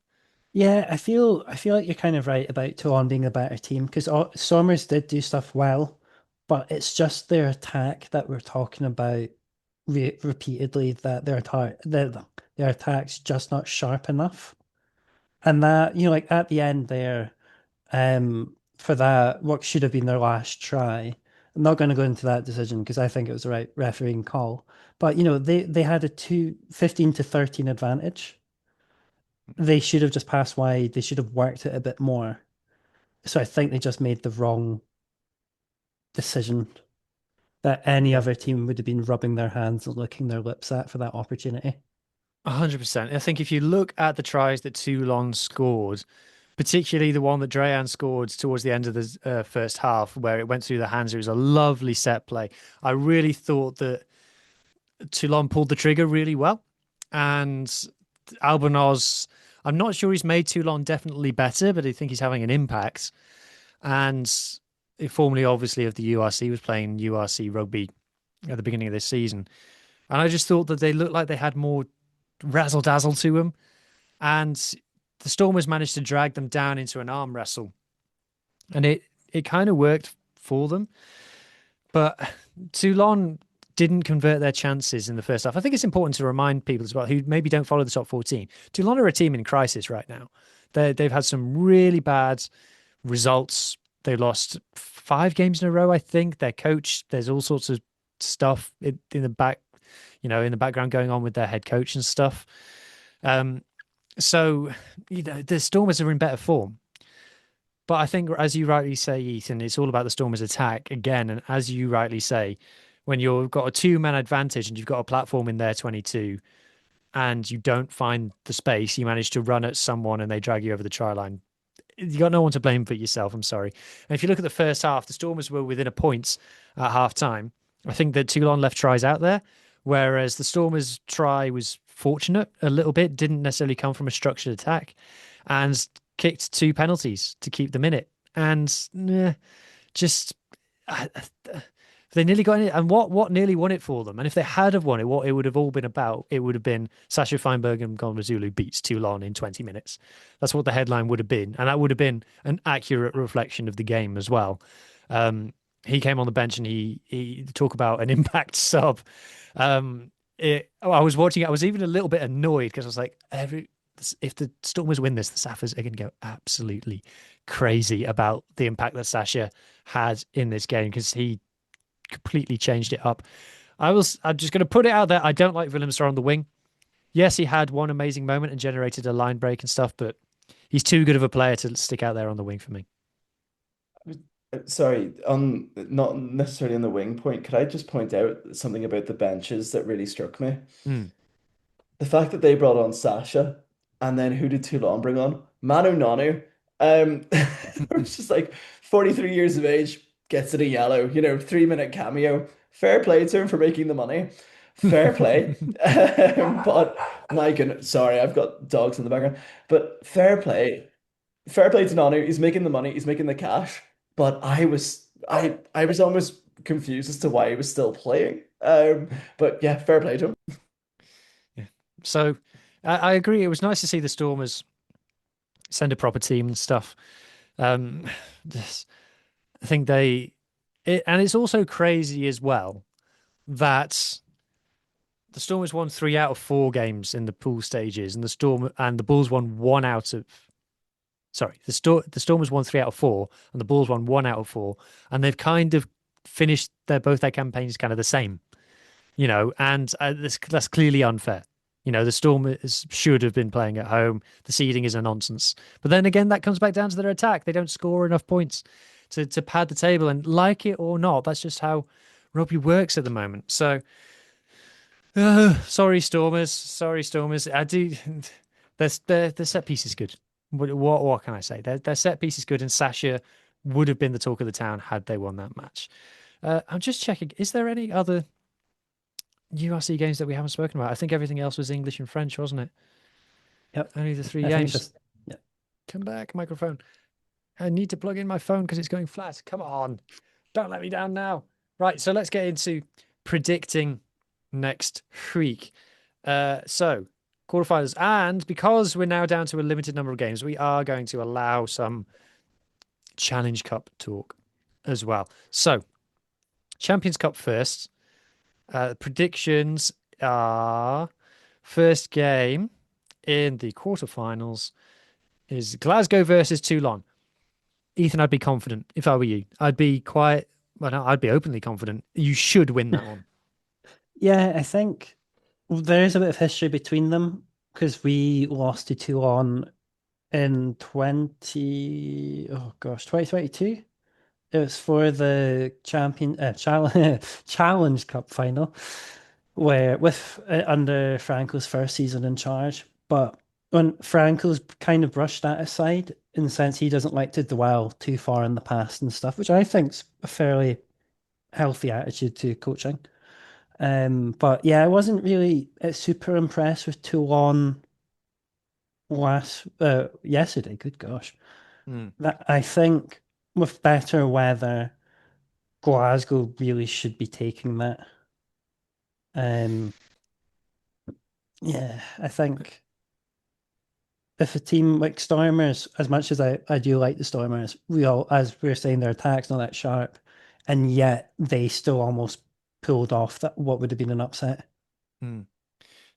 S6: Yeah, I feel like you're kind of right about Toulon being a better team because Somers did do stuff well, but it's just their attack that we're talking about repeatedly that their attack's just not sharp enough. And that, like at the end there, for that, what should have been their last try. I'm not going to go into that decision because I think it was the right refereeing call. But they had a 15 to 13 advantage. they should have just passed wide. They should have worked it a bit more. So I think they just made the wrong decision that any
S4: Yeah.
S6: other team would have been rubbing their hands and licking their lips at for that opportunity.
S4: 100%. I think if you look at the tries that Toulon scored, particularly the one that Drayan scored towards the end of the first half, where it went through the hands, it was a lovely set play. I really thought that Toulon pulled the trigger really well. And Albonoz, I'm not sure he's made Toulon definitely better, but I think he's having an impact. And formerly, obviously, of the URC, was playing URC rugby at the beginning of this season. And I just thought that they looked like they had more razzle dazzle to them. And the Stormers managed to drag them down into an arm wrestle. And it kind of worked for them. But Toulon didn't convert their chances in the first half. I think it's important to remind people as well who maybe don't follow the top 14. Toulon are a team in crisis right now. They've had some really bad results. They lost 5 games in a row, I think. Their coach, there's all sorts of stuff in the back, in the background going on with their head coach and stuff. So, the Stormers are in better form. But I think, as you rightly say, Ethan, it's all about the Stormers' attack again. And as you rightly say, when you've got a 2-man advantage and you've got a platform in their 22 and you don't find the space, you manage to run at someone and they drag you over the try line. You got no one to blame but yourself. I'm sorry. And if you look at the first half, the Stormers were within a point at half time. I think that Toulon left tries out there, whereas the Stormers' try was fortunate a little bit, didn't necessarily come from a structured attack, and kicked 2 penalties to keep them in it. And just they nearly got in it. And what nearly won it for them? And if they had have won it, what it would have all been about, it would have been Sasha Feinberg and Gondazulu beats Toulon in 20 minutes. That's what the headline would have been. And that would have been an accurate reflection of the game as well. He came on the bench and he talk about an impact sub. I was watching it. I was even a little bit annoyed because I was like, if the Stormers win this, the Saffers are going to go absolutely crazy about the impact that Sasha had in this game because he completely changed it up. I'm just going to put it out there. I don't like Willemser on the wing. Yes, he had one amazing moment and generated a line break and stuff, but he's too good of a player to stick out there on the wing for me.
S5: Sorry, not necessarily on the wing point. Could I just point out something about the benches that really struck me?
S4: Mm.
S5: The fact that they brought on Sasha, and then who did Toulon bring on? Manu Nonu. It's just like 43 years of age, gets it a yellow, 3-minute cameo. Fair play to him for making the money. Fair play. But my goodness, sorry, I've got dogs in the background. But fair play. Fair play to Nonu. He's making the money, he's making the cash. But I was almost confused as to why he was still playing. But yeah, fair play to him.
S4: Yeah. So I agree. It was nice to see the Stormers send a proper team and stuff. I think and it's also crazy as well that the Stormers won 3 out of 4 games in the pool stages, and the Bulls won 1 out of. Sorry, the Stormers won 3 out of 4, and the Bulls won 1 out of 4, and they've kind of finished both their campaigns kind of the same, and that's clearly unfair. The Stormers should have been playing at home. The seeding is a nonsense. But then again, that comes back down to their attack. They don't score enough points to pad the table. And like it or not, that's just how rugby works at the moment. So, sorry, Stormers. Sorry, Stormers. I do. Their set piece is good. What can I say? Their set piece is good, and Sasha would have been the talk of the town had they won that match. I'm just checking. Is there any other URC games that we haven't spoken about? I think everything else was English and French, wasn't it?
S6: Yep.
S4: Only the 3
S6: I think
S4: games.
S6: just, yeah.
S4: Come back, microphone. I need to plug in my phone because it's going flat. Come on. Don't let me down now. Right, so let's get into predicting next week. So, quarterfinals. And because we're now down to a limited number of games, we are going to allow some Challenge Cup talk as well. So, Champions Cup first. Predictions are first game in the quarterfinals is Glasgow versus Toulon. Ethan, I'd be confident if I were you. I'd be I'd be openly confident. You should win that one.
S6: Yeah, I think there is a bit of history between them. because we lost to Toulon in 2022. It was for the Challenge Cup final, where with under Franco's first season in charge. But when Franco's kind of brushed that aside, in the sense he doesn't like to dwell too far in the past and stuff, which I think's a fairly healthy attitude to coaching. But yeah, I wasn't really super impressed with Toulon yesterday. Good gosh,
S4: Mm.
S6: that I think with better weather, Glasgow really should be taking that. Um, yeah, I think if a team like Stormers, as much as I do like the Stormers, as we are saying, their attack's not that sharp, and yet they still almost pulled off that what would have been an upset.
S4: Mm.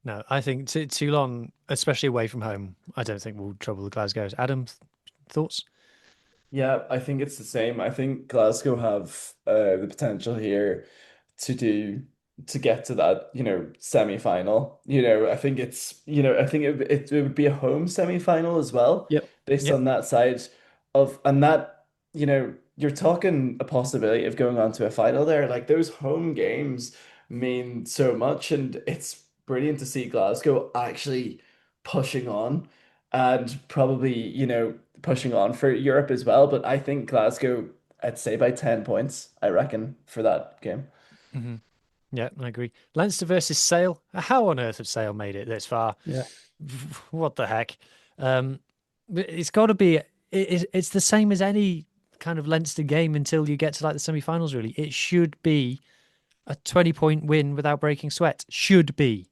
S4: No, I think Toulon, especially away from home, I don't think will trouble the Glasgows. Adam, thoughts?
S5: Yeah, I think it's the same. I think Glasgow have the potential here to do to get to that, semi-final. I think I think it would be a home semi-final as well,
S6: Yep.
S5: based
S4: Yep.
S5: on that side of and that, you're talking a possibility of going on to a final there. Like those home games mean so much, and it's brilliant to see Glasgow actually pushing on and probably, pushing on for Europe as well. But I think Glasgow, I'd say by 10 points, I reckon, for that game.
S4: Hmm. Yeah, I agree. Leinster versus Sale. How on earth have Sale made it this far?
S6: Yeah.
S4: What the heck? But it's got to be. It's the same as any kind of Leinster game until you get to like the semi-finals. Really, it should be a 20-point win without breaking sweat. Should be,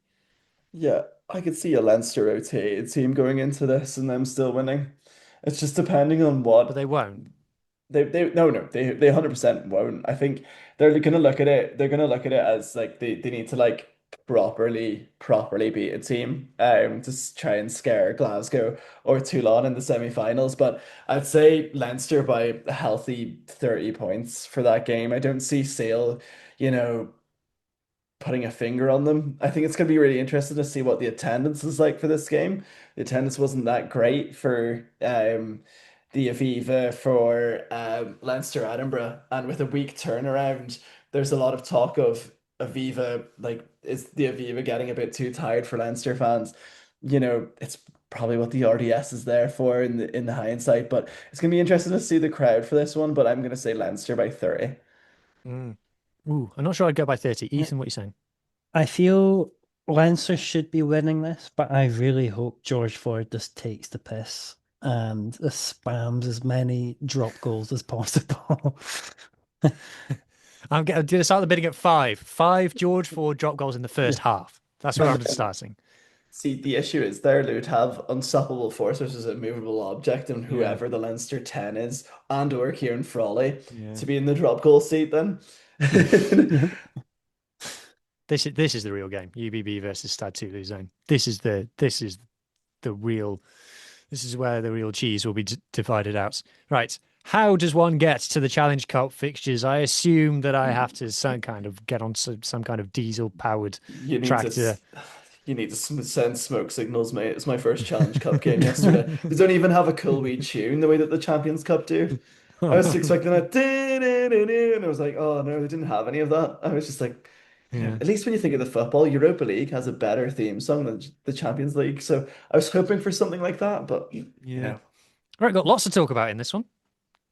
S5: Yeah, I could see a Leinster rotated team going into this and them still winning. It's just depending on
S4: but
S5: what
S4: they won't.
S5: they no, they 100% won't. I think they're gonna look at it. They're gonna look at it as like they need to like properly beat a team to try and scare Glasgow or Toulon in the semi-finals. But I'd say Leinster by a healthy 30 points for that game. I don't see Sale, you know, putting a finger on them. I think it's going to be really interesting to see what the attendance is like for this game. The attendance wasn't that great for the Aviva for Leinster Edinburgh, and with a week turnaround, there's a lot of talk of Aviva, like is the Aviva getting a bit too tired for Leinster fans? It's probably what the RDS is there for in the hindsight, but it's gonna be interesting to see the crowd for this one. But I'm gonna say Leinster by 30.
S4: Mm. Ooh, I'm not sure I'd go by 30.
S6: Yeah.
S4: Ethan, what are you saying?
S6: I feel Leinster should be winning this, but I really hope George Ford just takes the piss and just spams as many drop goals as possible.
S4: I'm going to start the bidding at five. Five George Ford drop goals in the first
S6: Yeah.
S4: half. That's where I'm starting.
S5: See, the issue is there, Lude have unstoppable force, which is a movable object, and
S4: Yeah.
S5: whoever the Leinster 10 is, and or Kieran Frawley,
S4: Yeah.
S5: to be in the drop goal seat then.
S6: Yeah.
S4: This is the real game. UBB versus Stad Tulu Zone. This is the real. This is where the real cheese will be divided out. Right. How does one get to the Challenge Cup fixtures? I assume that I have to some kind of get on some kind of diesel powered
S5: You need to
S4: tractor.
S5: you need to send smoke signals, mate. It's my first Challenge Cup game yesterday. They don't even have a cool wee tune the way that the Champions Cup do. I was expecting a and I was like, oh no, they didn't have any of that. I was just like,
S4: Yeah.
S5: at least when you think of the football, Europa League has a better theme song than the Champions League. So I was hoping for something like that, but
S4: Yeah. Right, got lots to talk about in this one.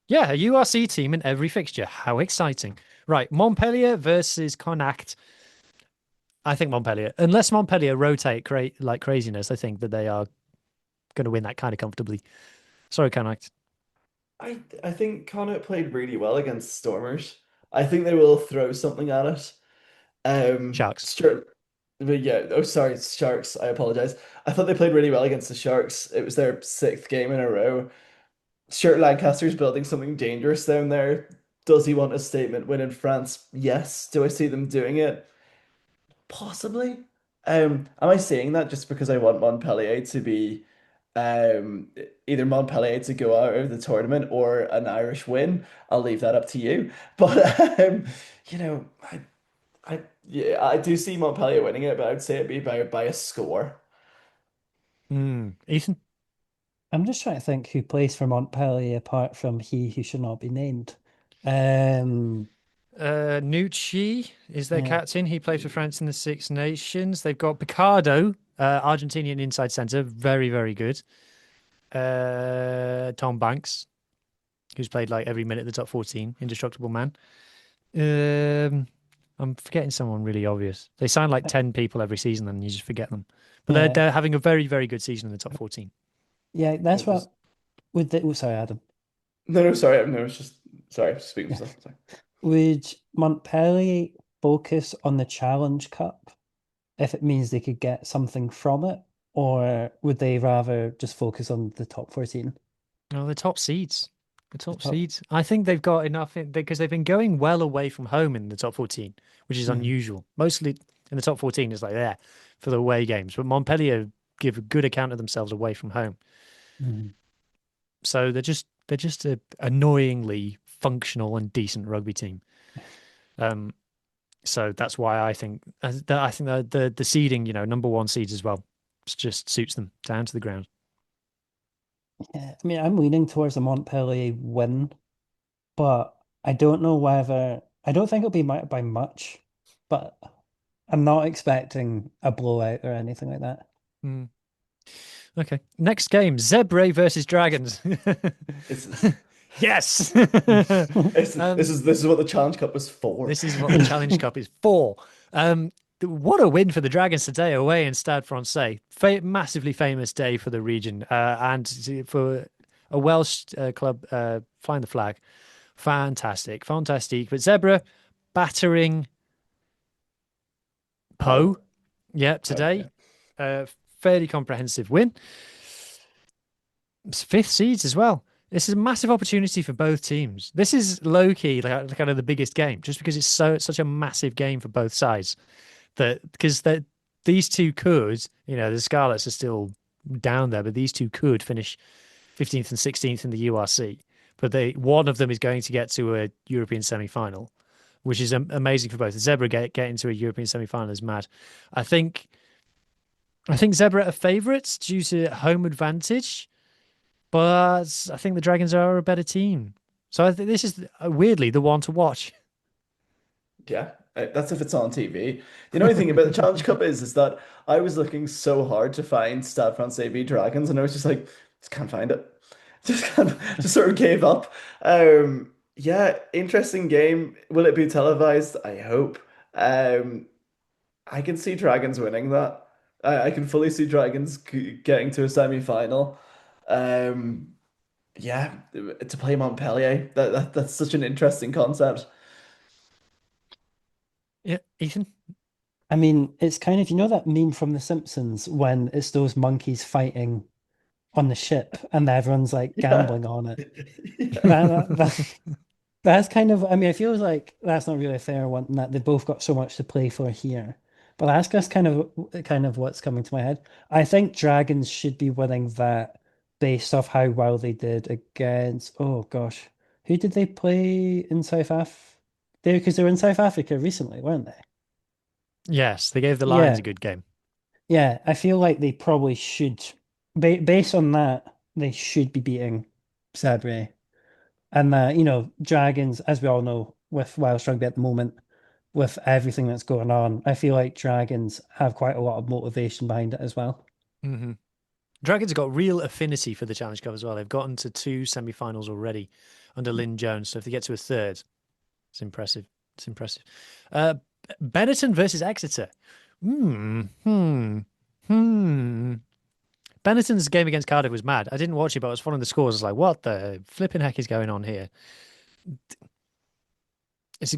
S4: Yeah, a URC team in every fixture. How exciting. Right, Montpellier versus Connacht. I think Montpellier. Unless Montpellier rotate like craziness, I think that they are going to win that kind of comfortably. Sorry, Connacht.
S5: I think Connacht played really well against Stormers. I think they will throw something at it.
S4: Sharks.
S5: Sure. But yeah, oh sorry, Sharks. I apologize. I thought they played really well against the Sharks. It was their sixth game in a row. Stuart Lancaster's building something dangerous down there. Does he want a statement win in France? Yes. Do I see them doing it? Possibly. Am I saying that just because I want Montpellier to be um either Montpellier to go out of the tournament or an Irish win? I'll leave that up to you. But you know, I yeah, I do see Montpellier winning it, but I'd say it'd be by a score.
S4: Ethan?
S6: I'm just trying to think who plays for Montpellier apart from he who should not be named. Um,
S4: Nucci is their
S6: yeah,
S4: captain. He plays for France in the Six Nations. They've got Picardo, Argentinian inside centre, very, very good. Tom Banks, who's played like every minute of the top 14, indestructible man. Um, I'm forgetting someone really obvious. They sign like 10 people every season and you just forget them. But they're,
S6: yeah,
S4: they're having a very, very good season in the top 14.
S6: yeah.
S5: Yeah,
S6: That's
S5: there's
S6: what would the, oh, sorry, Adam.
S5: no, sorry, no, it's just sorry, speaking for myself. Sorry.
S6: Would Montpellier focus on the Challenge Cup if it means they could get something from it, or would they rather just focus on the top 14?
S4: No, the top seeds. The
S6: The
S4: top
S6: top.
S4: seeds. I think they've got enough because they've been going well away from home in the top 14, which is
S6: Mhm,
S4: unusual. Mostly in the top 14 is like there for the away games, but Montpellier give a good account of themselves away from home.
S6: mhm.
S4: So they're just a annoyingly functional and decent rugby team. Um, so that's why I think the seeding, number one seeds as well, just suits them down to the ground.
S6: Yeah, I mean, I'm leaning towards a Montpellier win, but I don't know whether I don't think it'll be by much, but I'm not expecting a blowout or anything like that.
S4: Hmm. Okay. Next game, Zebre versus Dragons.
S5: It's
S4: Yes.
S5: it's
S4: um,
S5: this is what the Challenge Cup was for.
S4: this is what the Challenge Cup is for. What a win for the Dragons today away in Stade Francais. Massively famous day for the region and for a Welsh club flying the flag. Fantastic. Fantastic. But Zebra battering Poe.
S5: Poe.
S4: Yeah,
S5: Poe, yeah.
S4: today. Uh, Fairly comprehensive win. Fifth seeds as well. This is a massive opportunity for both teams. This is low key, like kind of the biggest game, just because it's such a massive game for both sides. Because these two could, the Scarlets are still down there, but these two could finish 15th and 16th in the URC. But one of them is going to get to a European semi-final, which is amazing for both. The Zebra getting to a European semi-final is mad. I think I think Zebra are favourites due to home advantage, but I think the Dragons are a better team. So I think this is weirdly the one to watch.
S5: Yeah, that's if it's on TV. The only thing about the Challenge Cup is that I was looking so hard to find Stade Francais v Dragons, and I was just like, just can't find it. Just sort of gave up. Yeah, interesting game. Will it be televised? I hope. Um, I can see Dragons winning that. I can fully see Dragons getting to a semi-final. Um, yeah, to play Montpellier, that's such an interesting concept.
S4: Yeah, Ethan.
S6: I mean, it's kind of, that meme from The Simpsons when it's those monkeys fighting on the ship and everyone's like
S5: Yeah.
S6: gambling on it.
S5: Yeah.
S6: That's kind of, I mean, it feels like that's not really a fair one, in that they've both got so much to play for here. But that's just kind of what's coming to my head. I think Dragons should be winning that based off how well they did against, oh gosh, who did they play in South Af? Because they were in South Africa recently, weren't they?
S4: Yes, they gave the Lions a
S6: Yeah,
S4: good game.
S6: yeah. I feel like they probably should, based on that, they should be beating Sabre. And Dragons, as we all know, with Welsh rugby at the moment, with everything that's going on, I feel like Dragons have quite a lot of motivation behind it as well.
S4: Hmm. Dragons have got real affinity for the Challenge Cup as well. They've gotten to two semi-finals already under Lynn Jones. So if they get to a third, it's impressive. It's impressive. Uh, Benetton versus Exeter. Hmm. Hmm. Hmm. Benetton's game against Cardiff was mad. I didn't watch it, but I was following the scores. I was like, what the flipping heck is going on here? Is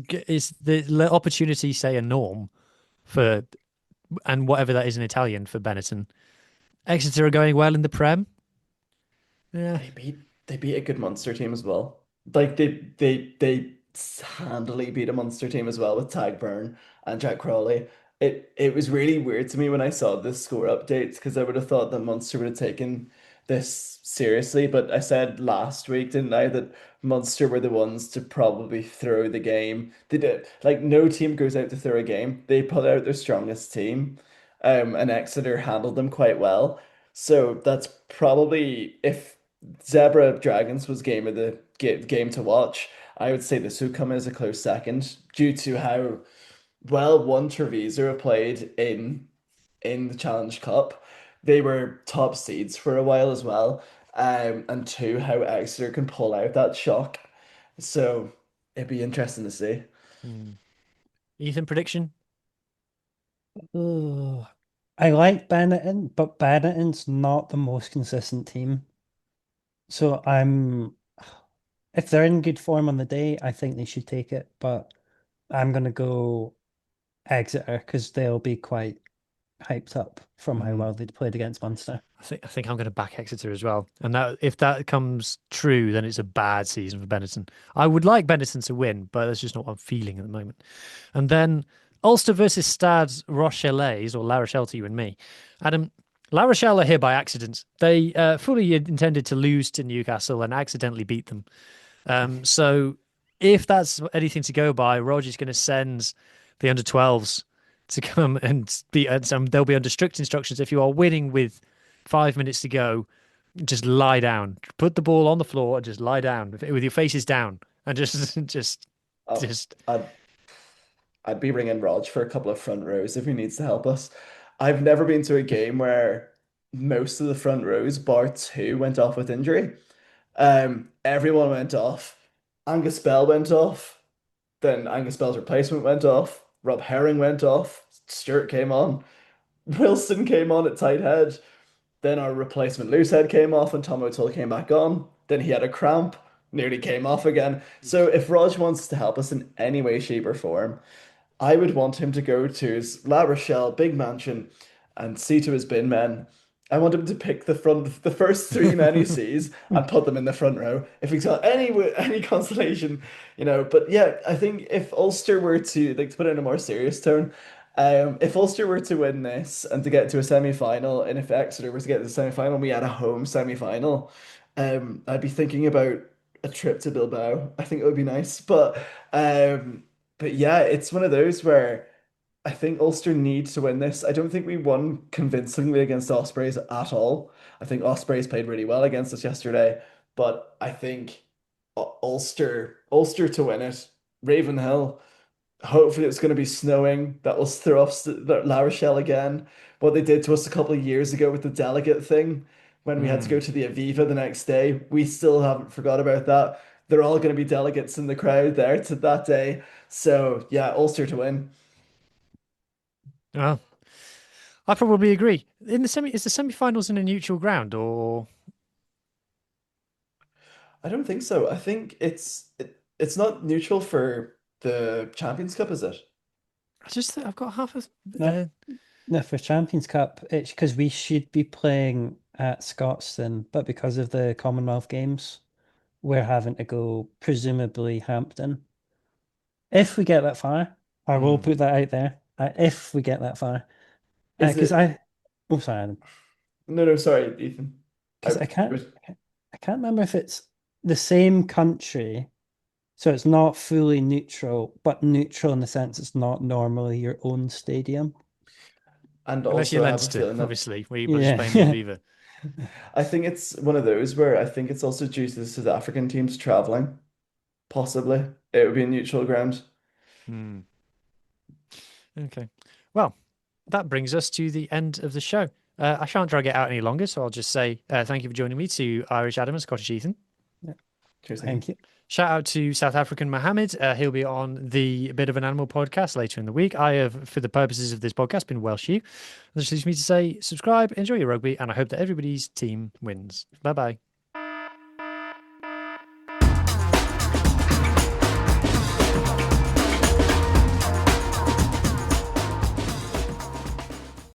S4: the opportunity, say, a norm for, and whatever that is in Italian for Benetton? Exeter are going well in the Prem. Yeah.
S5: They beat a good Munster team as well. Like they handily beat a Munster team as well with Tag Byrne and Jack Crawley. It was really weird to me when I saw the score updates because I would have thought that Munster would have taken this seriously. But I said last week, didn't I, that Munster were the ones to probably throw the game. They did like no team goes out to throw a game. They put out their strongest team. And Exeter handled them quite well. So that's probably if Zebra Dragons was game to watch, I would say this would come as a close second due to how well one Treviso have played in the Challenge Cup. They were top seeds for a while as well. And two, how Exeter can pull out that shock. So it'd be interesting to see.
S4: Hmm. Ethan, prediction?
S6: Ugh. I like Benetton, but Benetton's not the most consistent team. So if they're in good form on the day, I think they should take it. But I'm gonna go Exeter because they'll be quite hyped up from how well they played against Munster.
S4: I think I'm going to back Exeter as well. And that if that comes true, then it's a bad season for Benetton. I would like Benetton to win, but that's just not what I'm feeling at the moment. And then Ulster versus Stade Rochellais, or La Rochelle to you and me. Adam, La Rochelle are here by accident. They fully intended to lose to Newcastle and accidentally beat them. So if that's anything to go by, Roger's going to send the under 12s to come and be, they'll be under strict instructions. If you are winning with 5 minutes to go, just lie down, put the ball on the floor and just lie down with your faces down and just,
S5: Oh,
S4: just,
S5: I'd I'd be ringing Rog for a couple of front rows if he needs to help us. I've never been to a game where most of the front rows, bar two, went off with injury. Everyone went off. Angus Bell went off. Then Angus Bell's replacement went off. Rob Herring went off. Stewart came on. Wilson came on at tight head. Then our replacement loosehead came off and Tom O'Toole came back on. Then he had a cramp, nearly came off again. So if Raj wants to help us in any way, shape, or form, I would want him to go to his La Rochelle big mansion and see to his bin men. I want him to pick the first three men he sees and put them in the front row. If he's got any consolation, But yeah, I think if Ulster were to like to put it in a more serious tone, if Ulster were to win this and to get to a semi-final, and if Exeter were to get to the semi-final, and we had a home semi-final, I'd be thinking about a trip to Bilbao. I think it would be nice, but yeah, it's one of those where I think Ulster needs to win this. I don't think we won convincingly against Ospreys at all. I think Ospreys played really well against us yesterday, but I think Ulster to win it. Ravenhill. Hopefully it's going to be snowing. That will throw off La Rochelle again. What they did to us a couple of years ago with the delegate thing when we had to go to the Aviva the next day. We still haven't forgot about that. They're all going to be delegates in the crowd there to that day. So yeah, Ulster to win.
S4: well, I probably agree. Is the semi-finals in a neutral ground or?
S5: I don't think so. I think it's not neutral for the Champions Cup, is it?
S4: I just think I've got half of.
S6: No, no, for Champions Cup, it's because we should be playing at Scotstoun, but because of the Commonwealth Games, we're having to go presumably Hampton. If we get that far, I will
S5: Hmm.
S6: put that out there. If we get that far,
S5: Is
S6: because
S5: it?
S6: oh sorry,
S5: No, no, sorry, Ethan. I
S6: because I can't,
S5: was
S6: I can't remember if it's the same country, so it's not fully neutral, but neutral in the sense it's not normally your own stadium.
S5: and
S4: Unless you're
S5: also I have a
S4: Leinster,
S5: feeling that
S4: obviously, where you're just playing the
S6: Yeah,
S4: Aviva.
S5: I think it's one of those where I think it's also due to the South African teams traveling. Possibly. It would be a neutral ground.
S4: Hmm. Okay. Well, that brings us to the end of the show. I shan't drag it out any longer, so I'll just say thank you for joining me to Irish Adam and Scottish Ethan.
S5: Cheers, thank you.
S6: thank you.
S4: Shout out to South African Mohammed. He'll be on the Bit of an Animal podcast later in the week. I have, for the purposes of this podcast, been Welsh you. This leaves me to say subscribe, enjoy your rugby, and I hope that everybody's team wins. Bye bye.